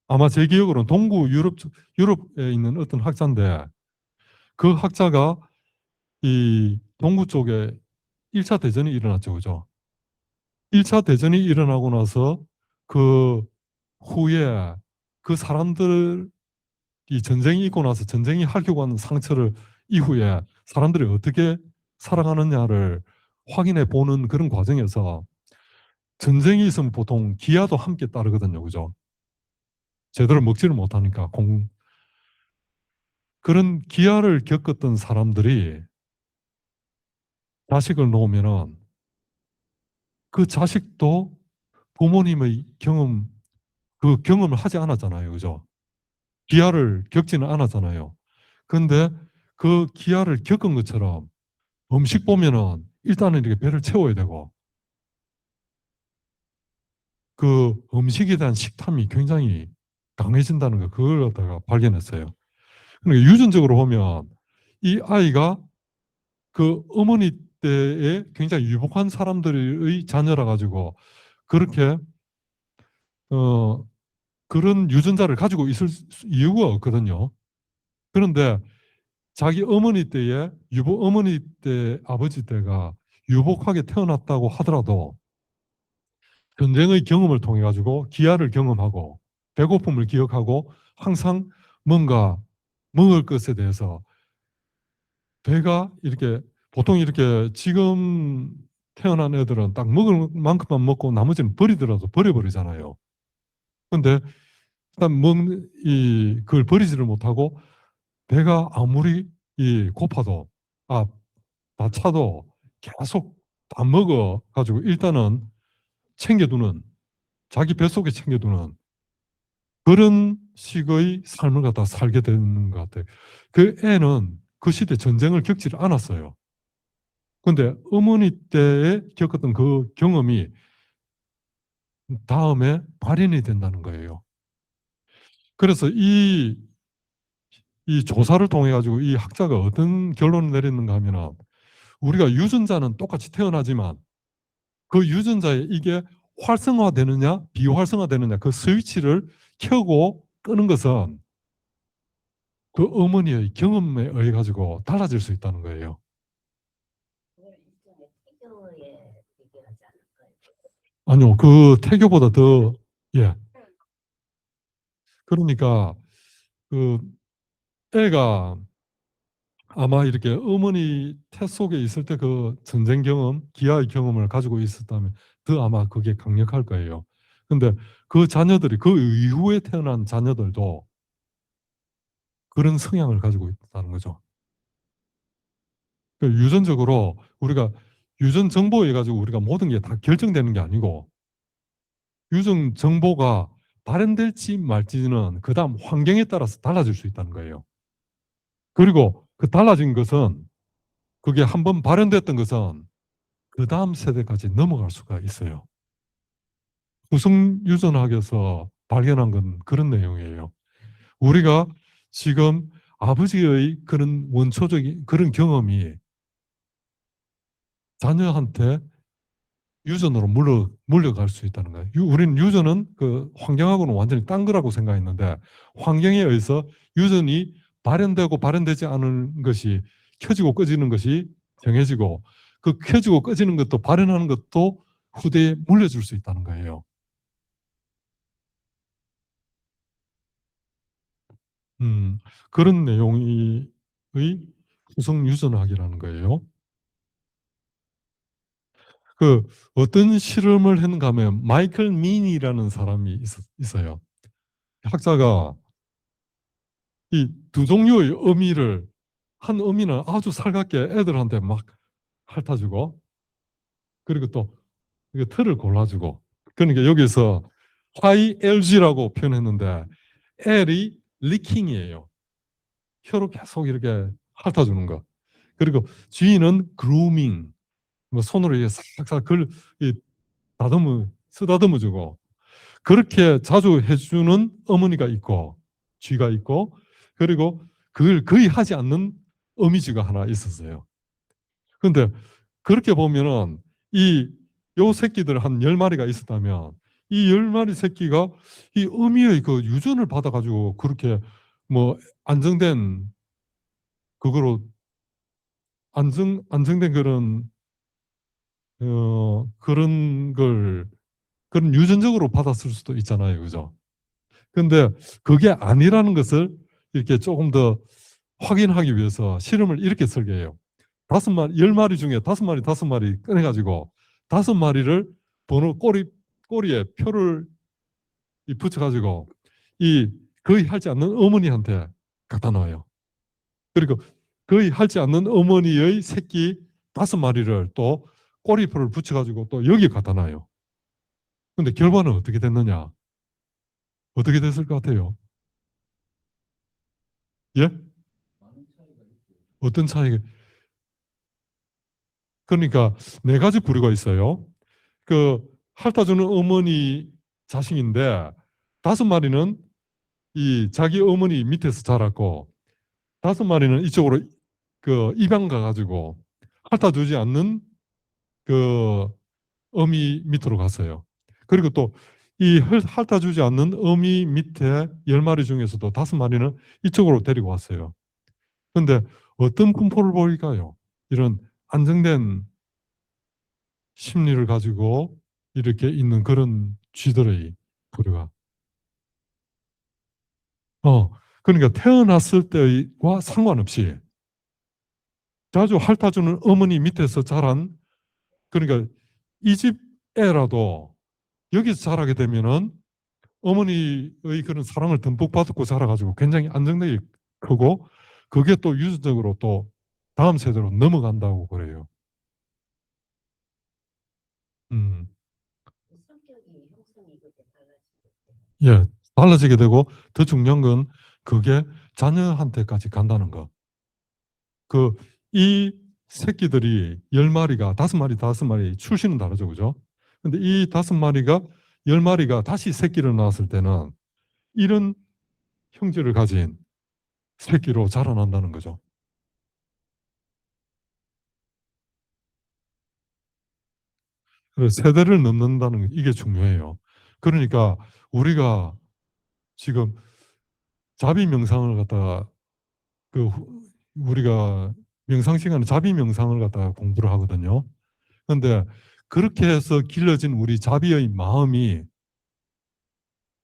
아마 제 기억으로는 동구 유럽에 있는 어떤 학자인데 그 학자가 이 동구 쪽에 1차 대전이 일어났죠. 그죠? 1차 대전이 일어나고 나서 그 후에 그 사람들 이 전쟁이 있고 나서 전쟁이 하려고 하는 상처를 이후에 사람들이 어떻게 살아가느냐를 확인해 보는 그런 과정에서 전쟁이 있으면 보통 기아도 함께 따르거든요. 그죠? 제대로 먹지를 못하니까 그런 기아를 겪었던 사람들이 자식을 놓으면은 그 자식도 부모님의 그 경험을 하지 않았잖아요. 그죠? 기아를 겪지는 않았잖아요. 근데 그 기아를 겪은 것처럼 음식 보면은 일단은 이렇게 배를 채워야 되고 그 음식에 대한 식탐이 굉장히 강해진다는 거 그걸 갖다가 발견했어요. 그러니까 유전적으로 보면 이 아이가 그 어머니 때에 굉장히 유복한 사람들의 자녀라 가지고 그렇게 어 그런 유전자를 가지고 있을 이유가 없거든요. 그런데 자기 어머니 때에 어머니 때 아버지 때가 유복하게 태어났다고 하더라도 전쟁의 경험을 통해 가지고 기아를 경험하고 배고픔을 기억하고 항상 뭔가 먹을 것에 대해서 배가 이렇게 보통 이렇게 지금 태어난 애들은 딱 먹을 만큼만 먹고 나머지는 버리더라도 버려버리잖아요. 근데 일단 그걸 버리지를 못하고 배가 아무리 고파도 다 차도 계속 다 먹어 가지고 일단은 챙겨두는 자기 뱃속에 챙겨두는 그런 식의 삶을 갖다 살게 되는 것 같아요. 그 애는 그 시대 전쟁을 겪지를 않았어요. 근데 어머니 때에 겪었던 그 경험이 다음에 발현이 된다는 거예요. 그래서 이 조사를 통해 가지고 이 학자가 어떤 결론을 내렸는가 하면은 우리가 유전자는 똑같이 태어나지만 그 유전자에 이게 활성화되느냐 비활성화되느냐 그 스위치를 켜고 끄는 것은 그 어머니의 경험에 의해 가지고 달라질 수 있다는 거예요. 아니요, 그 태교보다 더 예. 그러니까 그 애가 아마 이렇게 어머니 태 속에 있을 때 그 전쟁 경험, 기아의 경험을 가지고 있었다면 더 아마 그게 강력할 거예요. 근데 그 자녀들이 그 이후에 태어난 자녀들도 그런 성향을 가지고 있다는 거죠. 유전적으로 우리가 유전 정보에 가지고 우리가 모든 게 다 결정되는 게 아니고 유전 정보가 발현될지 말지는 그 다음 환경에 따라서 달라질 수 있다는 거예요. 그리고 그 달라진 것은 그게 한번 발현됐던 것은 그 다음 세대까지 넘어갈 수가 있어요. 후성 유전학에서 발견한 건 그런 내용이에요. 우리가 지금 아버지의 그런 원초적인 그런 경험이 자녀한테 유전으로 물려갈 수 있다는 거예요. 우리는 유전은 그 환경하고는 완전히 딴 거라고 생각했는데 환경에 의해서 유전이 발현되고 발현되지 않은 것이 켜지고 꺼지는 것이 정해지고 그 켜지고 꺼지는 것도 발현하는 것도 후대에 물려줄 수 있다는 거예요. 그런 내용의 후성 유전학이라는 거예요. 그 어떤 실험을 했는가 하면 마이클 민이라는 사람이 있어요. 학자가 이 두 종류의 어미를 한 어미는 아주 살갑게 애들한테 막 핥아주고 그리고 또 틀을 골라주고 그러니까 여기서 YLG라고 표현했는데 L이 리킹이에요. 혀로 계속 이렇게 핥아주는 거. 그리고 G는 그루밍, 뭐 손으로 이렇게 싹싹 쓰다듬어주고 그렇게 자주 해주는 어머니가 있고 쥐가 있고 그리고 그걸 거의 하지 않는 어미쥐가 하나 있었어요. 근데 그렇게 보면은 요 새끼들 한 10마리가 있었다면 이 10마리 새끼가 이 어미의 그 유전을 받아가지고 그렇게 뭐 안정된 그거로 안정된 그런 걸 그런 유전적으로 받았을 수도 있잖아요. 그죠? 근데 그게 아니라는 것을 이렇게 조금 더 확인하기 위해서 실험을 이렇게 설계해요. 5마리, 10마리 중에 5마리 꺼내가지고 5마리를 번호 꼬리에 표를 붙여가지고 이 거의 하지 않는 어머니한테 갖다 놔요. 그리고 거의 하지 않는 어머니의 새끼 5마리를 또 꼬리표를 붙여가지고 또 여기 갖다 놔요. 근데 결과는 어떻게 됐느냐? 어떻게 됐을 것 같아요? 예? 어떤 차이가? 그러니까 네 가지 부류가 있어요. 그 핥아주는 어머니 자식인데 5마리는 이 자기 어머니 밑에서 자랐고 5마리는 이쪽으로 그 입양 가가지고 핥아주지 않는 그 어미 밑으로 갔어요. 그리고 또 이 핥아주지 않는 어미 밑에 10마리 중에서도 5마리는 이쪽으로 데리고 왔어요. 그런데 어떤 분포를 보일까요? 이런 안정된 심리를 가지고 이렇게 있는 그런 쥐들의 부류가. 어, 그러니까 태어났을 때와 상관없이 자주 핥아주는 어머니 밑에서 자란, 그러니까 이 집 애라도 여기서 자라게 되면은 어머니의 그런 사랑을 듬뿍 받고 자라가지고 굉장히 안정되게 크고, 그게 또 유전적으로 또 다음 세대로 넘어간다고 그래요. 음. 예, 달라지게 되고, 더 중요한 건 그게 자녀한테까지 간다는 거. 이 새끼들이 10마리가 5마리, 5마리 출신은 다르죠, 그죠? 근데 이 5마리가 10마리가 다시 새끼를 낳았을 때는 이런 형질을 가진 새끼로 자라난다는 거죠. 그래서 세대를 넘는다는 이게 중요해요. 그러니까 우리가 지금 자비 명상을 갖다가 우리가 명상 시간에 자비 명상을 갖다가 공부를 하거든요. 그런데 그렇게 해서 길러진 우리 자비의 마음이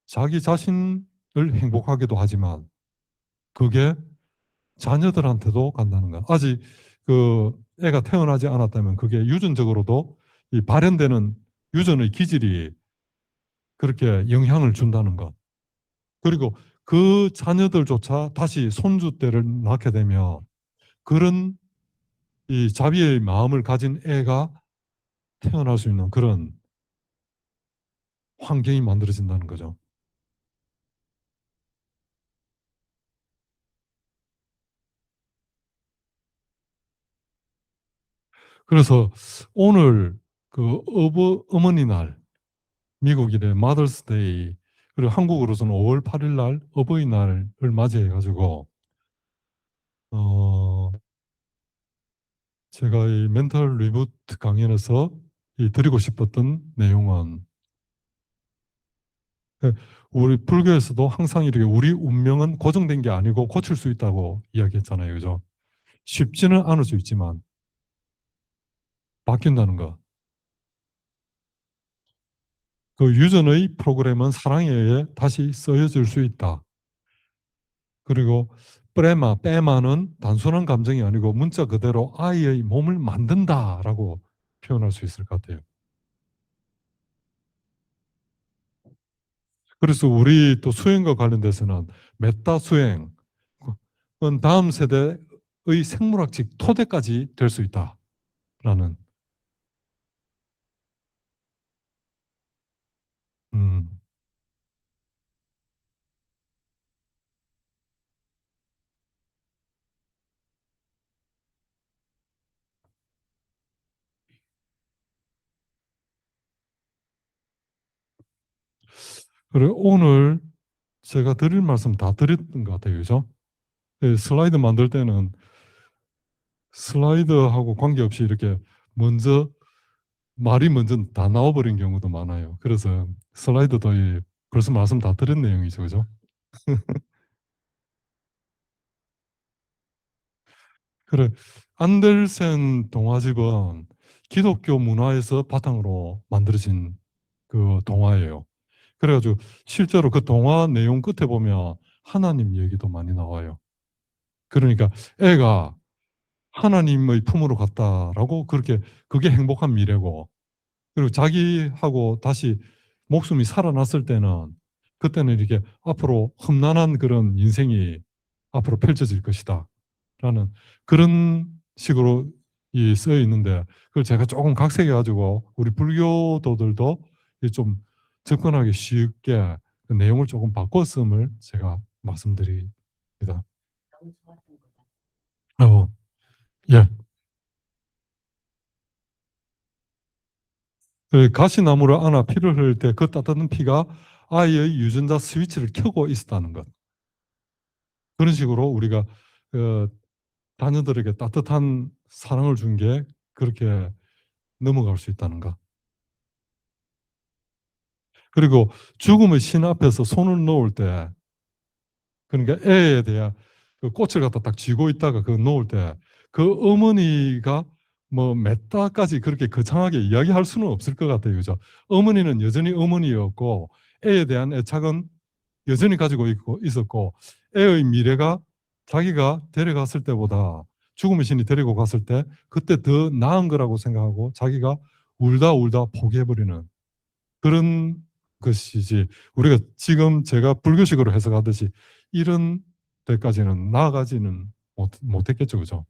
자기 자신을 행복하게도 하지만 그게 자녀들한테도 간다는 거. 아직 그 애가 태어나지 않았다면 그게 유전적으로도 이 발현되는 유전의 기질이 그렇게 영향을 준다는 것. 그리고 그 자녀들조차 다시 손주 때를 낳게 되면 그런 이 자비의 마음을 가진 애가 태어날 수 있는 그런 환경이 만들어진다는 거죠. 그래서 오늘 그 어머니 날, 미국 이래 마더스 데이, 그리고 한국으로서는 5월 8일 날 어버이날을 맞이해 가지고 제가 이 멘탈 리부트 강연에서 이 드리고 싶었던 내용은, 예, 우리 불교에서도 항상 이렇게 우리 운명은 고정된 게 아니고 고칠 수 있다고 이야기했잖아요. 그죠? 쉽지는 않을 수 있지만 바뀐다는 거. 그 유전의 프로그램은 사랑에 의해 다시 쓰여질 수 있다. 그리고 빼마는 단순한 감정이 아니고 문자 그대로 아이의 몸을 만든다라고 표현할 수 있을 것 같아요. 그래서 우리 또 수행과 관련돼서는 메타 수행은 다음 세대의 생물학적 토대까지 될 수 있다라는. 음. 그리고 오늘 제가 드릴 말씀 다 드렸던 것 같아요. 그죠? 예, 슬라이드 만들 때는 슬라이드하고 관계없이 이렇게 먼저 말이 먼저 다 나와버린 경우도 많아요. 그래서 슬라이드도 벌써 말씀 다 드린 내용이죠. 그죠? 그래. 안델센 동화집은 기독교 문화에서 바탕으로 만들어진 그 동화예요. 그래가지고 실제로 그 동화 내용 끝에 보면 하나님 얘기도 많이 나와요. 그러니까 애가 하나님의 품으로 갔다라고, 그렇게 그게 행복한 미래고, 그리고 자기하고 다시 목숨이 살아났을 때는 그때는 이렇게 앞으로 험난한 그런 인생이 앞으로 펼쳐질 것이다 라는 그런 식으로 쓰여 있는데, 그걸 제가 조금 각색해 가지고 우리 불교도들도 좀 접근하기 쉽게 그 내용을 조금 바꿨음을 제가 말씀드립니다. 어, 예. 그 가시나무를 안아 피를 흘릴 때 그 따뜻한 피가 아이의 유전자 스위치를 켜고 있었다는 것. 그런 식으로 우리가 어, 자녀들에게 따뜻한 사랑을 준 게 그렇게 넘어갈 수 있다는 것. 그리고 죽음의 신 앞에서 손을 놓을 때, 그러니까 애에 대한 그 꽃을 갖다 딱 쥐고 있다가 그 놓을 때 그 어머니가 뭐 몇 달까지 그렇게 거창하게 이야기할 수는 없을 것 같아요. 그죠? 어머니는 여전히 어머니였고 애에 대한 애착은 여전히 가지고 있었고 애의 미래가 자기가 데려갔을 때보다 죽음의 신이 데리고 갔을 때 그때 더 나은 거라고 생각하고 자기가 울다 울다 포기해버리는 그런 것이지 우리가 지금 제가 불교식으로 해석하듯이 이런 데까지는 나아가지는 못했겠죠. 그죠?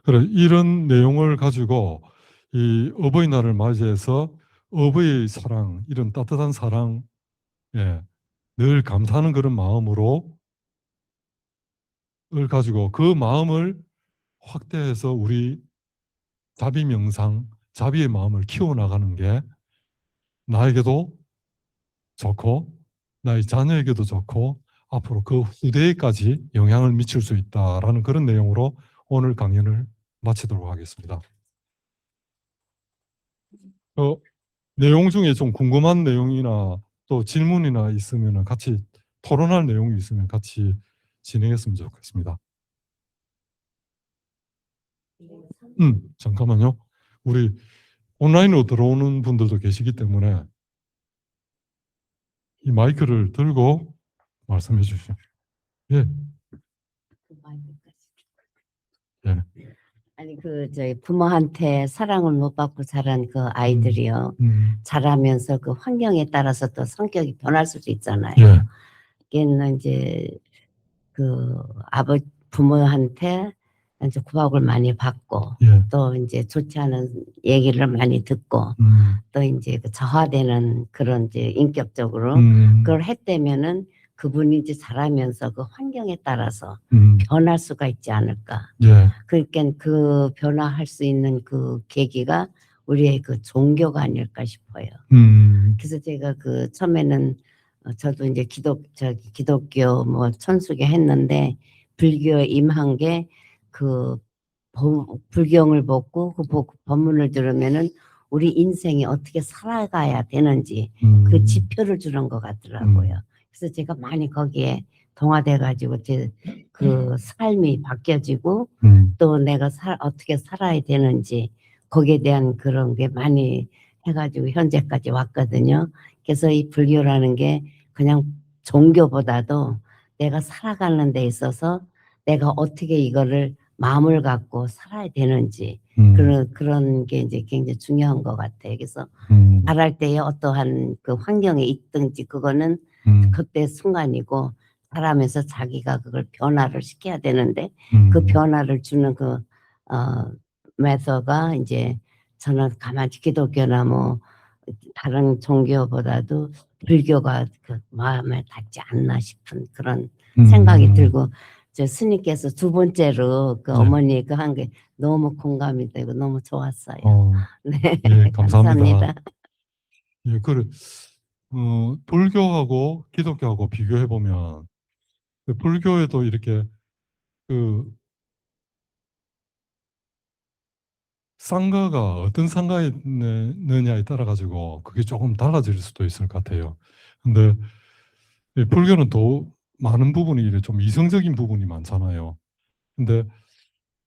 그래, 이런 내용을 가지고 이 어버이날을 맞이해서 어버이의 사랑, 이런 따뜻한 사랑, 예, 늘 감사하는 그런 마음으로 을 가지고 그 마음을 확대해서 우리 자비 명상, 자비의 마음을 키워나가는 게 나에게도 좋고 나의 자녀에게도 좋고 앞으로 그 후대에까지 영향을 미칠 수 있다라는 그런 내용으로 오늘 강연을 마치도록 하겠습니다. 내용 중에 좀 궁금한 내용이나 또 질문이나 있으면 같이 토론할 내용이 있으면 같이 진행했으면 좋겠습니다. 잠깐만요. 우리 온라인으로 들어오는 분들도 계시기 때문에 이 마이크를 들고 말씀해 주시죠. 예. 예. 아니 저희 부모한테 사랑을 못 받고 자란 그 아이들이요. 자라면서 그 환경에 따라서 또 성격이 변할 수도 있잖아요. 예. 걔는 이제 그 부모한테 이제 구박을 많이 받고 예. 또 이제 좋지 않은 얘기를 많이 듣고 또 이제 그 저하되는 그런 이제 인격적으로 그걸 했다면은 그분이 이제 자라면서 그 환경에 따라서 변할 수가 있지 않을까. 예. 그러니까 그 변화할 수 있는 그 계기가 우리의 그 종교가 아닐까 싶어요. 그래서 제가 그 처음에는 저도 이제 기독교 뭐 천수교 했는데 불교에 임한 게 그 불경을 보고 그 법문을 들으면은 우리 인생이 어떻게 살아가야 되는지 그 지표를 주는 것 같더라고요. 그래서 제가 많이 거기에 동화돼 가지고 제 그 삶이 바뀌어지고 또 내가 어떻게 살아야 되는지 거기에 대한 그런 게 많이 해가지고 현재까지 왔거든요. 그래서 이 불교라는 게 그냥 종교보다도 내가 살아가는 데 있어서 내가 어떻게 이거를 마음을 갖고 살아야 되는지 그런 게 이제 굉장히 중요한 것 같아요. 그래서 자랄 때에 어떠한 그 환경에 있든지 그거는 그때 순간이고 자라면서 자기가 그걸 변화를 시켜야 되는데 그 변화를 주는 그 메서가 이제 저는 가만히 기독교나 뭐 다른 종교보다도 불교가 그 마음에 닿지 않나 싶은 그런 생각이 들고 저 스님께서 두 번째로 그 어머니 그 한 게 너무 공감이 되고 너무 좋았어요. 네, 예, 감사합니다. 감사합니다. 예, 불교하고 기독교하고 비교해 보면 불교에도 이렇게 그 상가가 어떤 상가에 넣느냐에 따라 가지고 그게 조금 달라질 수도 있을 것 같아요. 근데 불교는 더 많은 부분이 좀 이성적인 부분이 많잖아요. 근데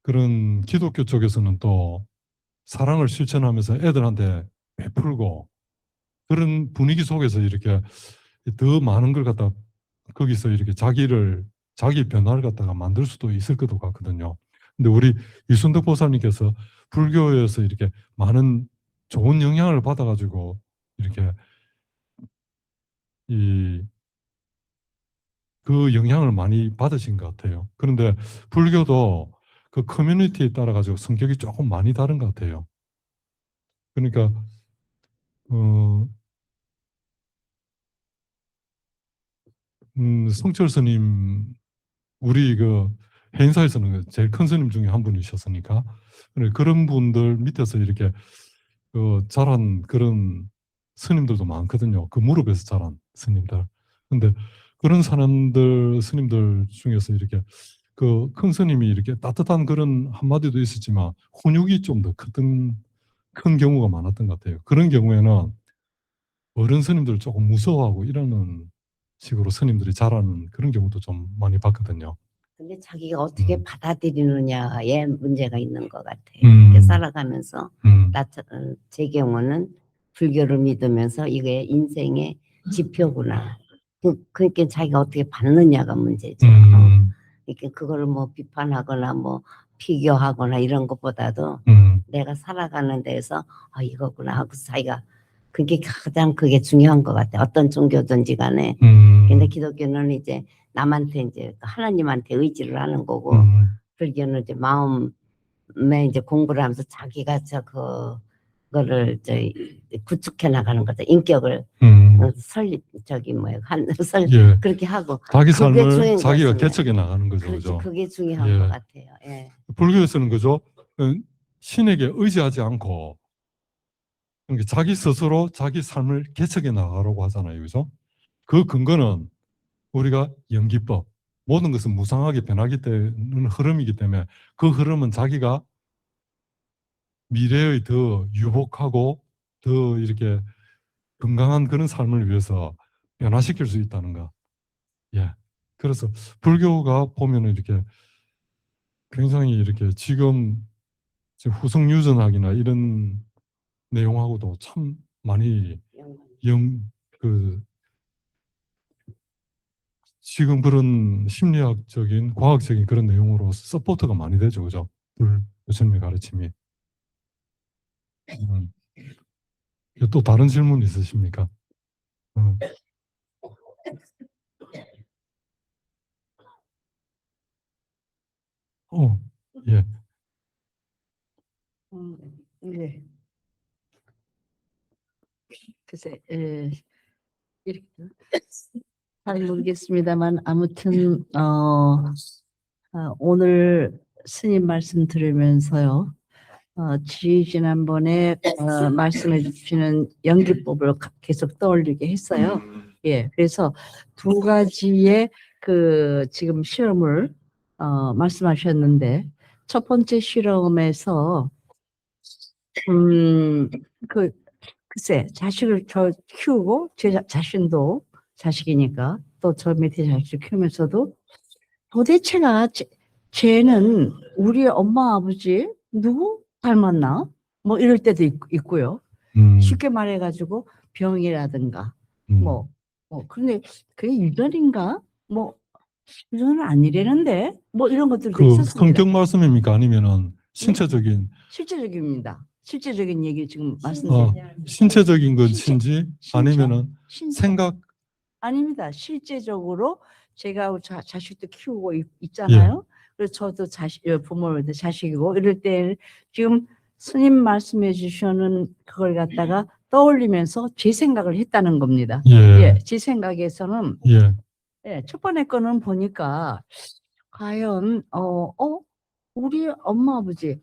그런 기독교 쪽에서는 또 사랑을 실천하면서 애들한테 베풀고 그런 분위기 속에서 이렇게 더 많은 걸 갖다 거기서 이렇게 자기 변화를 갖다가 만들 수도 있을 것도 같거든요. 근데 우리 유순덕 보살님께서 불교에서 이렇게 많은 좋은 영향을 받아가지고 이렇게 그 영향을 많이 받으신 것 같아요. 그런데 불교도 그 커뮤니티에 따라 가지고 성격이 조금 많이 다른 것 같아요. 그러니까 성철 스님 우리 그 해인사에서는 제일 큰 스님 중에 한 분이셨으니까 그런 분들 밑에서 이렇게 자란 그런 스님들도 많거든요. 그 무릎에서 자란 스님들. 근데 그런 스님들 중에서 이렇게 그 큰 스님이 이렇게 따뜻한 그런 한마디도 있었지만 훈육이 좀 더 큰 경우가 많았던 것 같아요. 그런 경우에는 어른 스님들 조금 무서워하고 이러는 식으로 스님들이 자라는 그런 경우도 좀 많이 봤거든요. 근데 자기가 어떻게 받아들이느냐에 문제가 있는 것 같아요. 음. 이렇게 살아가면서 음. 제 경우는 불교를 믿으면서 이게 인생의 지표구나. 그러니까 자기가 어떻게 받느냐가 문제죠. 그러니까 그거를 뭐 비판하거나 뭐 비교하거나 이런 것보다도 내가 살아가는 데에서 이거구나 하고 자기가 그게 가장 그게 중요한 것 같아요. 어떤 종교든지 간에. 근데 기독교는 이제 남한테 이제 하나님한테 의지를 하는 거고 불교는 이제 마음에 이제 공부를 하면서 자기가 그거를 구축해 나가는 거죠. 인격을 예. 그렇게 하고 자기 그게 삶을 중요한 자기가 것입니다. 개척해 나가는 거죠. 그렇지, 그죠? 그게 중요한 예. 것 같아요. 예. 불교에서는 그죠? 신에게 의지하지 않고 그러니까 자기 스스로 자기 삶을 개척해 나가라고 하잖아요. 그죠? 그 근거는 우리가 연기법, 모든 것은 무상하게 변하기 때문에 흐름이기 때문에 그 흐름은 자기가 미래의 더 유복하고 더 이렇게 건강한 그런 삶을 위해서 변화시킬 수 있다는 거. 예. 그래서 불교가 보면은 이렇게 굉장히 이렇게 지금 후성유전학이나 이런 내용하고도 참 많이 그 지금 그런 심리학적인 과학적인 그런 내용으로 서포트가 많이 되죠. 그죠? 교수님의 가르침이. 또 다른 질문 있으십니까? 예. 네. 글쎄, 이렇게 잘 모르겠습니다만 아무튼 오늘 스님 말씀 들으면서요. 지난번에 말씀해 주시는 연기법을 계속 떠올리게 했어요. 예, 그래서 두 가지의 지금 실험을 말씀하셨는데 첫 번째 실험에서 글쎄 자식을 키우고 제 자신도 자식이니까 또 저 밑에 자식을 키우면서도 도대체가 쟤는 우리 엄마 아버지 누구 닮았나? 뭐 이럴 때도 있고요. 쉽게 말해가지고 병이라든가 그런데 그게 유전인가? 뭐 유전은 아니라는데 뭐 이런 것들도 있었습니다. 성격 말씀입니까? 아니면은 신체적인? 실제적입니다. 실제적인 얘기 지금 말씀드려요. 신체적인 것인지 아니면은 생각? 아닙니다. 실제적으로 제가 자식도 키우고 있잖아요. 예. 그래서 저도 부모님도 자식이고 이럴 때 지금 스님 말씀해 주시는 그걸 갖다가 떠올리면서 제 생각을 했다는 겁니다. 예, 제 생각에서는 첫 번째 거는 보니까 과연 우리 엄마 아버지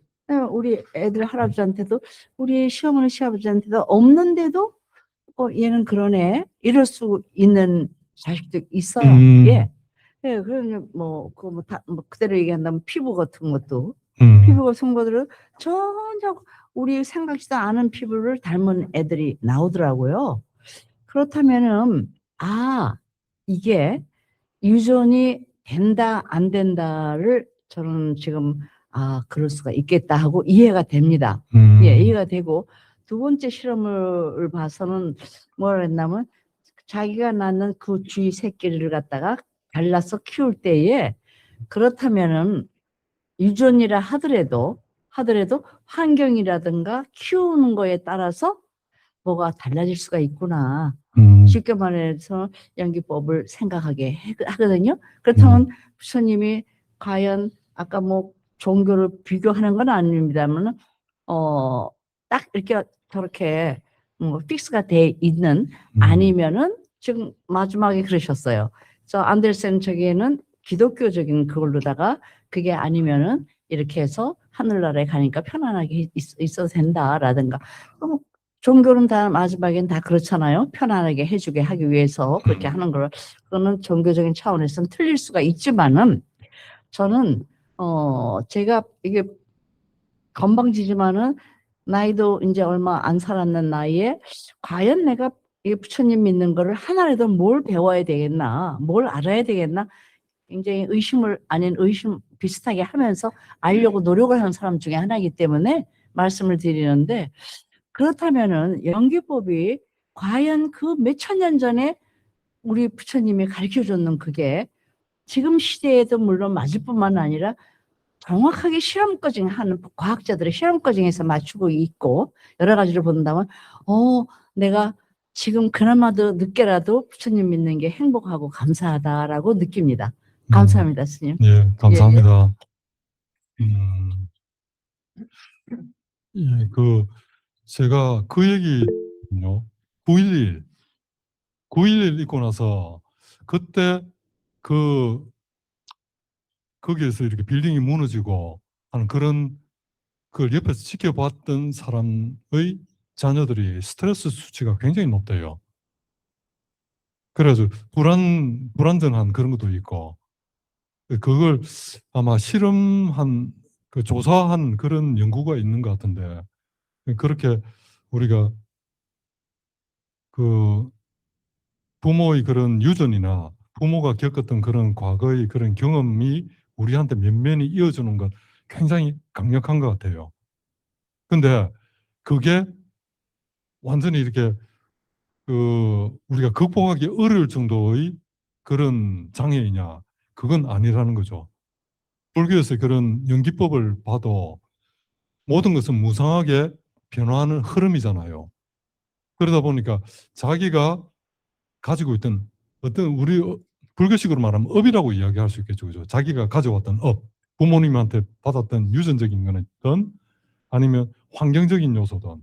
우리 애들 할아버지한테도 우리 시어머니 시아버지한테도 없는데도 얘는 그러네 이럴 수 있는 자식도 있어요. 예. 예, 그러면 그대로 얘기한다면 피부 같은 것도 피부 같은 것들은 전혀 우리 생각지도 않은 피부를 닮은 애들이 나오더라고요. 그렇다면은 이게 유전이 된다 안 된다를 저는 지금 그럴 수가 있겠다 하고 이해가 됩니다. 예, 이해가 되고 두 번째 실험을 봐서는 뭐라 했냐면 자기가 낳는 그 쥐 새끼를 갖다가 잘라서 키울 때에 그렇다면은 유전이라 하더라도 환경이라든가 키우는 거에 따라서 뭐가 달라질 수가 있구나. 쉽게 말해서 연기법을 생각하게 하거든요. 그렇다면 부처님이 과연 아까 뭐 종교를 비교하는 건 아닙니다만 딱 이렇게 저렇게 픽스가 돼 있는 아니면은 지금 마지막에 그러셨어요. 저 안델센 저기에는 기독교적인 그걸로다가 그게 아니면은 이렇게 해서 하늘나라에 가니까 편안하게 있어도 된다라든가 종교는 다 마지막엔 다 그렇잖아요. 편안하게 해주게 하기 위해서 그렇게 하는 걸 그거는 종교적인 차원에서는 틀릴 수가 있지만은 저는 제가 이게 건방지지만은 나이도 이제 얼마 안 살았는 나이에 과연 내가 이 부처님 믿는 거를 하나라도 뭘 배워야 되겠나, 뭘 알아야 되겠나 굉장히 의심을 아닌 의심 비슷하게 하면서 알려고 노력을 하는 사람 중에 하나이기 때문에 말씀을 드리는데, 그렇다면은 연기법이 과연 그 몇천 년 전에 우리 부처님이 가르쳐 줬는 그게 지금 시대에도 물론 맞을 뿐만 아니라 정확하게 실험 과정하는 과학자들의 실험 과정에서 맞추고 있고 여러 가지를 본다면 내가 지금 그나마도 늦게라도 부처님 믿는 게 행복하고 감사하다라고 느낍니다. 감사합니다, 스님. 예, 감사합니다. 음, 예, 제가 그 얘기요. 9.11 있고 나서 그때 거기에서 이렇게 빌딩이 무너지고 하는 그런 그걸 옆에서 지켜봤던 사람의 자녀들이 스트레스 수치가 굉장히 높대요. 그래서 불안정한 그런 것도 있고, 그걸 아마 실험한, 조사한 그런 연구가 있는 것 같은데, 그렇게 우리가 그 부모의 그런 유전이나 부모가 겪었던 그런 과거의 그런 경험이 우리한테 면면이 이어주는 것 굉장히 강력한 것 같아요. 근데 그게 완전히 이렇게 우리가 극복하기 어려울 정도의 그런 장애이냐? 그건 아니라는 거죠. 불교에서 그런 연기법을 봐도 모든 것은 무상하게 변화하는 흐름이잖아요. 그러다 보니까 자기가 가지고 있던 어떤 우리 불교식으로 말하면 업이라고 이야기할 수 있겠죠. 그죠? 자기가 가져왔던 업, 부모님한테 받았던 유전적인 거든 아니면 환경적인 요소든.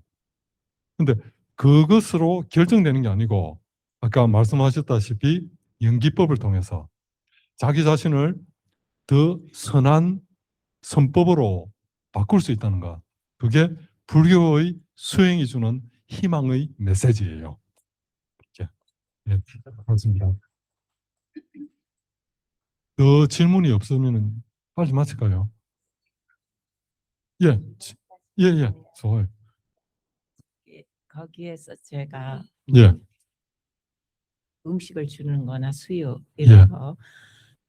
근데 그것으로 결정되는 게 아니고 아까 말씀하셨다시피 연기법을 통해서 자기 자신을 더 선한 선법으로 바꿀 수 있다는 것. 그게 불교의 수행이 주는 희망의 메시지예요. 네, 맞습니다. 더 질문이 없으면 빨리 마칠까요? 예, 좋아요. 거기에서 제가 예, 음식을 주는 거나 수유 예. 이런 거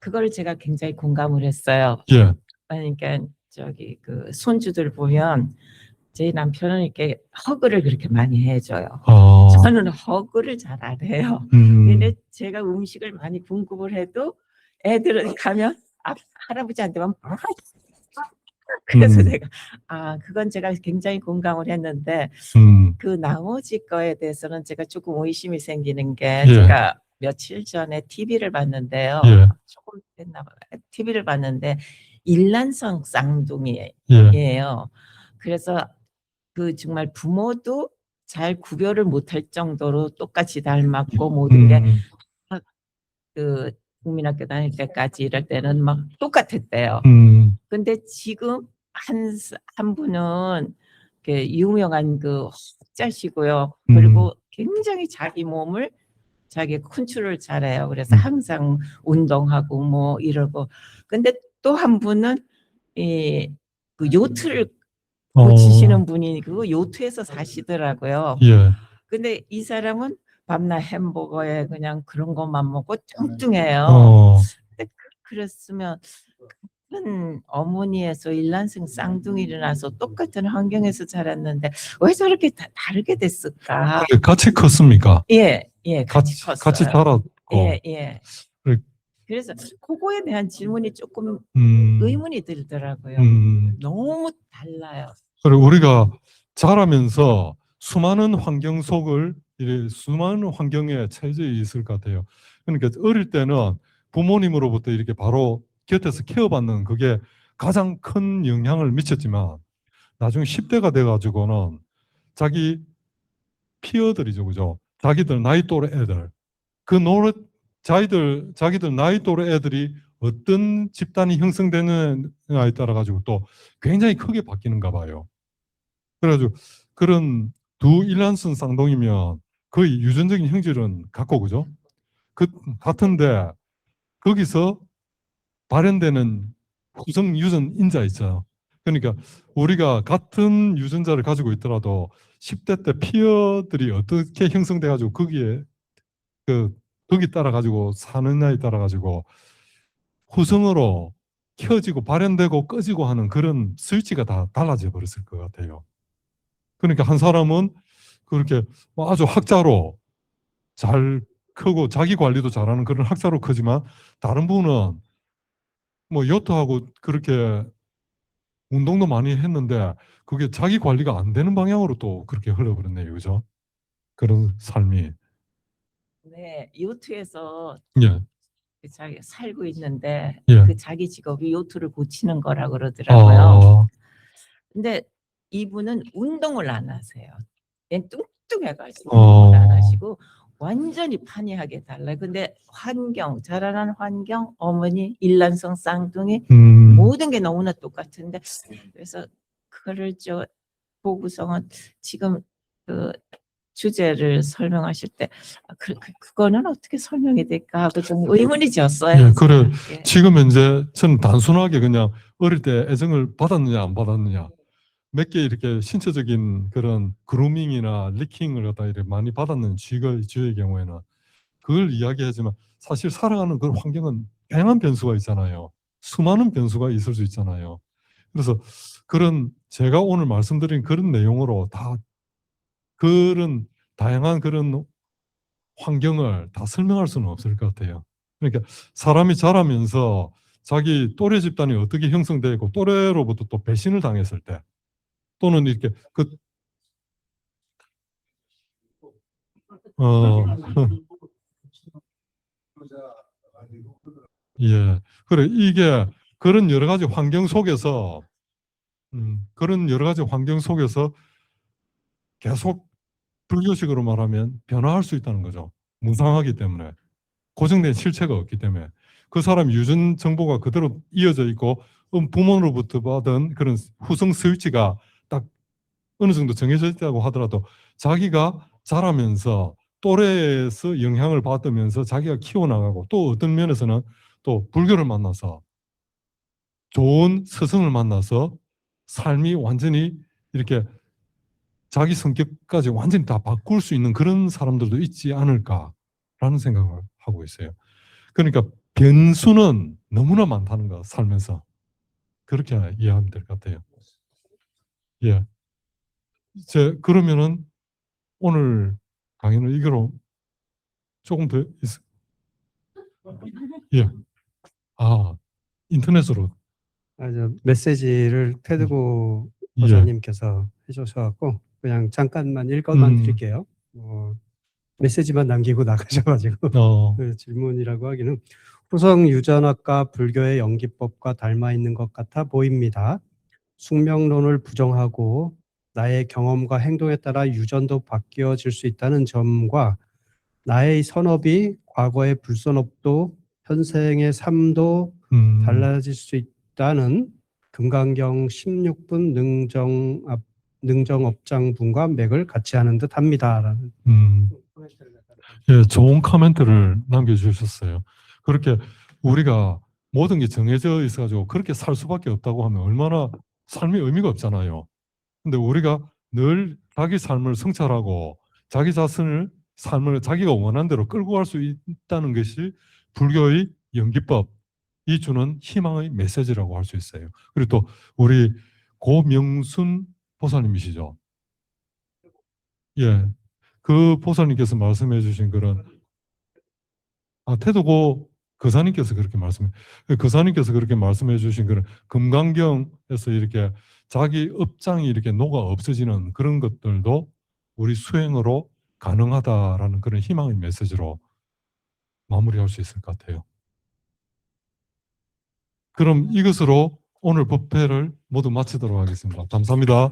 그걸 제가 굉장히 공감을 했어요. 예, 그러니까 저기 그 손주들 보면 제 남편은 이렇게 허그를 그렇게 많이 해줘요. 저는 허그를 잘 안 해요. 근데 제가 음식을 많이 공급을 해도 애들은 가면 할아버지한테만 그래서 제가 그건 제가 굉장히 공감을 했는데 그 나머지 거에 대해서는 제가 조금 의심이 생기는 게 예. 제가 며칠 전에 TV를 봤는데요. 예. 조금 됐나 봐요. TV를 봤는데 일란성 쌍둥이예요. 예. 그래서 그 정말 부모도 잘 구별을 못할 정도로 똑같이 닮았고 모든 게 그 국민학교 다닐 때까지 이럴 때는 막 똑같았대요. 근데 지금 한 분은 유명한 그 학자시고요. 그리고 굉장히 자기 몸을 자기 컨트롤 잘해요. 그래서 항상 운동하고 뭐 이러고. 근데 또 한 분은 그 요트를 고치시는 분이 그 요트에서 사시더라고요. 예. 근데 이 사람은 밤낮 햄버거에 그냥 그런 것만 먹고 뚱뚱해요. 근데 그랬으면 같은 어머니에서 일란성 쌍둥이를 낳아서 똑같은 환경에서 자랐는데 왜 저렇게 다르게 됐을까? 같이 컸습니까? 예, 같이 컸어요. 같이 자랐고. 예. 그래. 그래서 그거에 대한 질문이 조금 의문이 들더라고요. 너무 달라요. 그리고 우리가 자라면서 수많은 환경 속을 수많은 환경에 처해져 있을 것 같아요. 그러니까 어릴 때는 부모님으로부터 이렇게 바로 곁에서 케어받는 그게 가장 큰 영향을 미쳤지만 나중에 10대가 돼가지고는 자기 피어들이죠, 그죠? 자기들 나이 또래 애들 자기들 나이 또래 애들이 어떤 집단이 형성되느냐에 따라 가지고 또 굉장히 크게 바뀌는가 봐요. 그래가지고 그런 두 일란성 쌍둥이면 거의 유전적인 형질은 같고 그죠? 같은데 거기서 발현되는 후성 유전 인자 있죠. 그러니까 우리가 같은 유전자를 가지고 있더라도 10대 때 피어들이 어떻게 형성돼 가지고 거기에 거기 따라 가지고 사느냐에 따라 가지고 후성으로 켜지고 발현되고 꺼지고 하는 그런 스위치가 다 달라져 버렸을 것 같아요. 그러니까 한 사람은 그렇게 아주 학자로 잘 크고 자기 관리도 잘하는 그런 학자로 크지만 다른 분은 뭐 요트하고 그렇게 운동도 많이 했는데 그게 자기 관리가 안 되는 방향으로 또 그렇게 흘러버렸네요. 그죠? 그런 삶이. 네, 요트에서 예. 자기 살고 있는데 예. 그 자기 직업이 요트를 고치는 거라 그러더라고요. 근데 이분은 운동을 안 하세요. 얘는 뚱뚱해가지고 운동을 안 하시고 완전히 판이하게 달라요. 근데 환경, 자라난 환경, 어머니, 일란성 쌍둥이 모든 게 너무나 똑같은데 그래서 그거를 보고서는 지금 그 주제를 설명하실 때 그거는 어떻게 설명이 될까 하고 좀 의문이 졌어요. 예, 그래. 예. 지금 현재 저는 단순하게 그냥 어릴 때 애정을 받았느냐 안 받았느냐 몇 개 이렇게 신체적인 그런 그루밍이나 리킹을 갖다 이렇게 많이 받았는 쥐의 경우에는 그걸 이야기하지만 사실 살아가는 그 환경은 다양한 변수가 있잖아요. 수많은 변수가 있을 수 있잖아요. 그래서 그런 제가 오늘 말씀드린 그런 내용으로 다 그런 다양한 그런 환경을 다 설명할 수는 없을 것 같아요. 그러니까 사람이 자라면서 자기 또래 집단이 어떻게 형성되고 또래로부터 또 배신을 당했을 때 또는 이렇게 예. 그래 이게 그런 여러 가지 환경 속에서 그런 여러 가지 환경 속에서 계속 불교식으로 말하면 변화할 수 있다는 거죠. 무상하기 때문에. 고정된 실체가 없기 때문에. 그 사람 유전 정보가 그대로 이어져 있고 부모로부터 받은 그런 후성 스위치가 딱 어느 정도 정해져 있다고 하더라도 자기가 자라면서 또래에서 영향을 받으면서 자기가 키워나가고 또 어떤 면에서는 또 불교를 만나서 좋은 스승을 만나서 삶이 완전히 이렇게 자기 성격까지 완전히 다 바꿀 수 있는 그런 사람들도 있지 않을까라는 생각을 하고 있어요. 그러니까 변수는 너무나 많다는 거 살면서 그렇게 이해하면 될 것 같아요. 예. 그러면은 오늘 강의는 이거로 조금 더 예. 인터넷으로 메시지를 테드고 예. 보사님께서 해주셔갖고 그냥 잠깐만 읽어만 드릴게요. 메시지만 남기고 나가셔가지고 그 질문이라고 하기는 후성 유전학과 불교의 연기법과 닮아 있는 것 같아 보입니다. 숙명론을 부정하고 나의 경험과 행동에 따라 유전도 바뀌어질 수 있다는 점과 나의 선업이 과거의 불선업도 현생의 삶도 달라질 수 있다는 금강경 16분 능정업장분과 맥을 같이 하는 듯 합니다. 예, 좋은 코멘트를 남겨주셨어요. 그렇게 우리가 모든 게 정해져 있어가지고 그렇게 살 수밖에 없다고 하면 얼마나 삶이 의미가 없잖아요. 근데 우리가 늘 자기 삶을 성찰하고 자기 자신을 삶을 자기가 원하는 대로 끌고 갈 수 있다는 것이 불교의 연기법이 주는 희망의 메시지라고 할 수 있어요. 그리고 또 우리 고명순 보살님이시죠. 예, 그 보살님께서 말씀해 주신 그런 태도고 거사님께서 그렇게 거사님께서 그렇게 말씀해 주신 그런 금강경에서 이렇게 자기 업장이 이렇게 녹아 없어지는 그런 것들도 우리 수행으로 가능하다라는 그런 희망의 메시지로 마무리할 수 있을 것 같아요. 그럼 이것으로 오늘 법회를 모두 마치도록 하겠습니다. 감사합니다.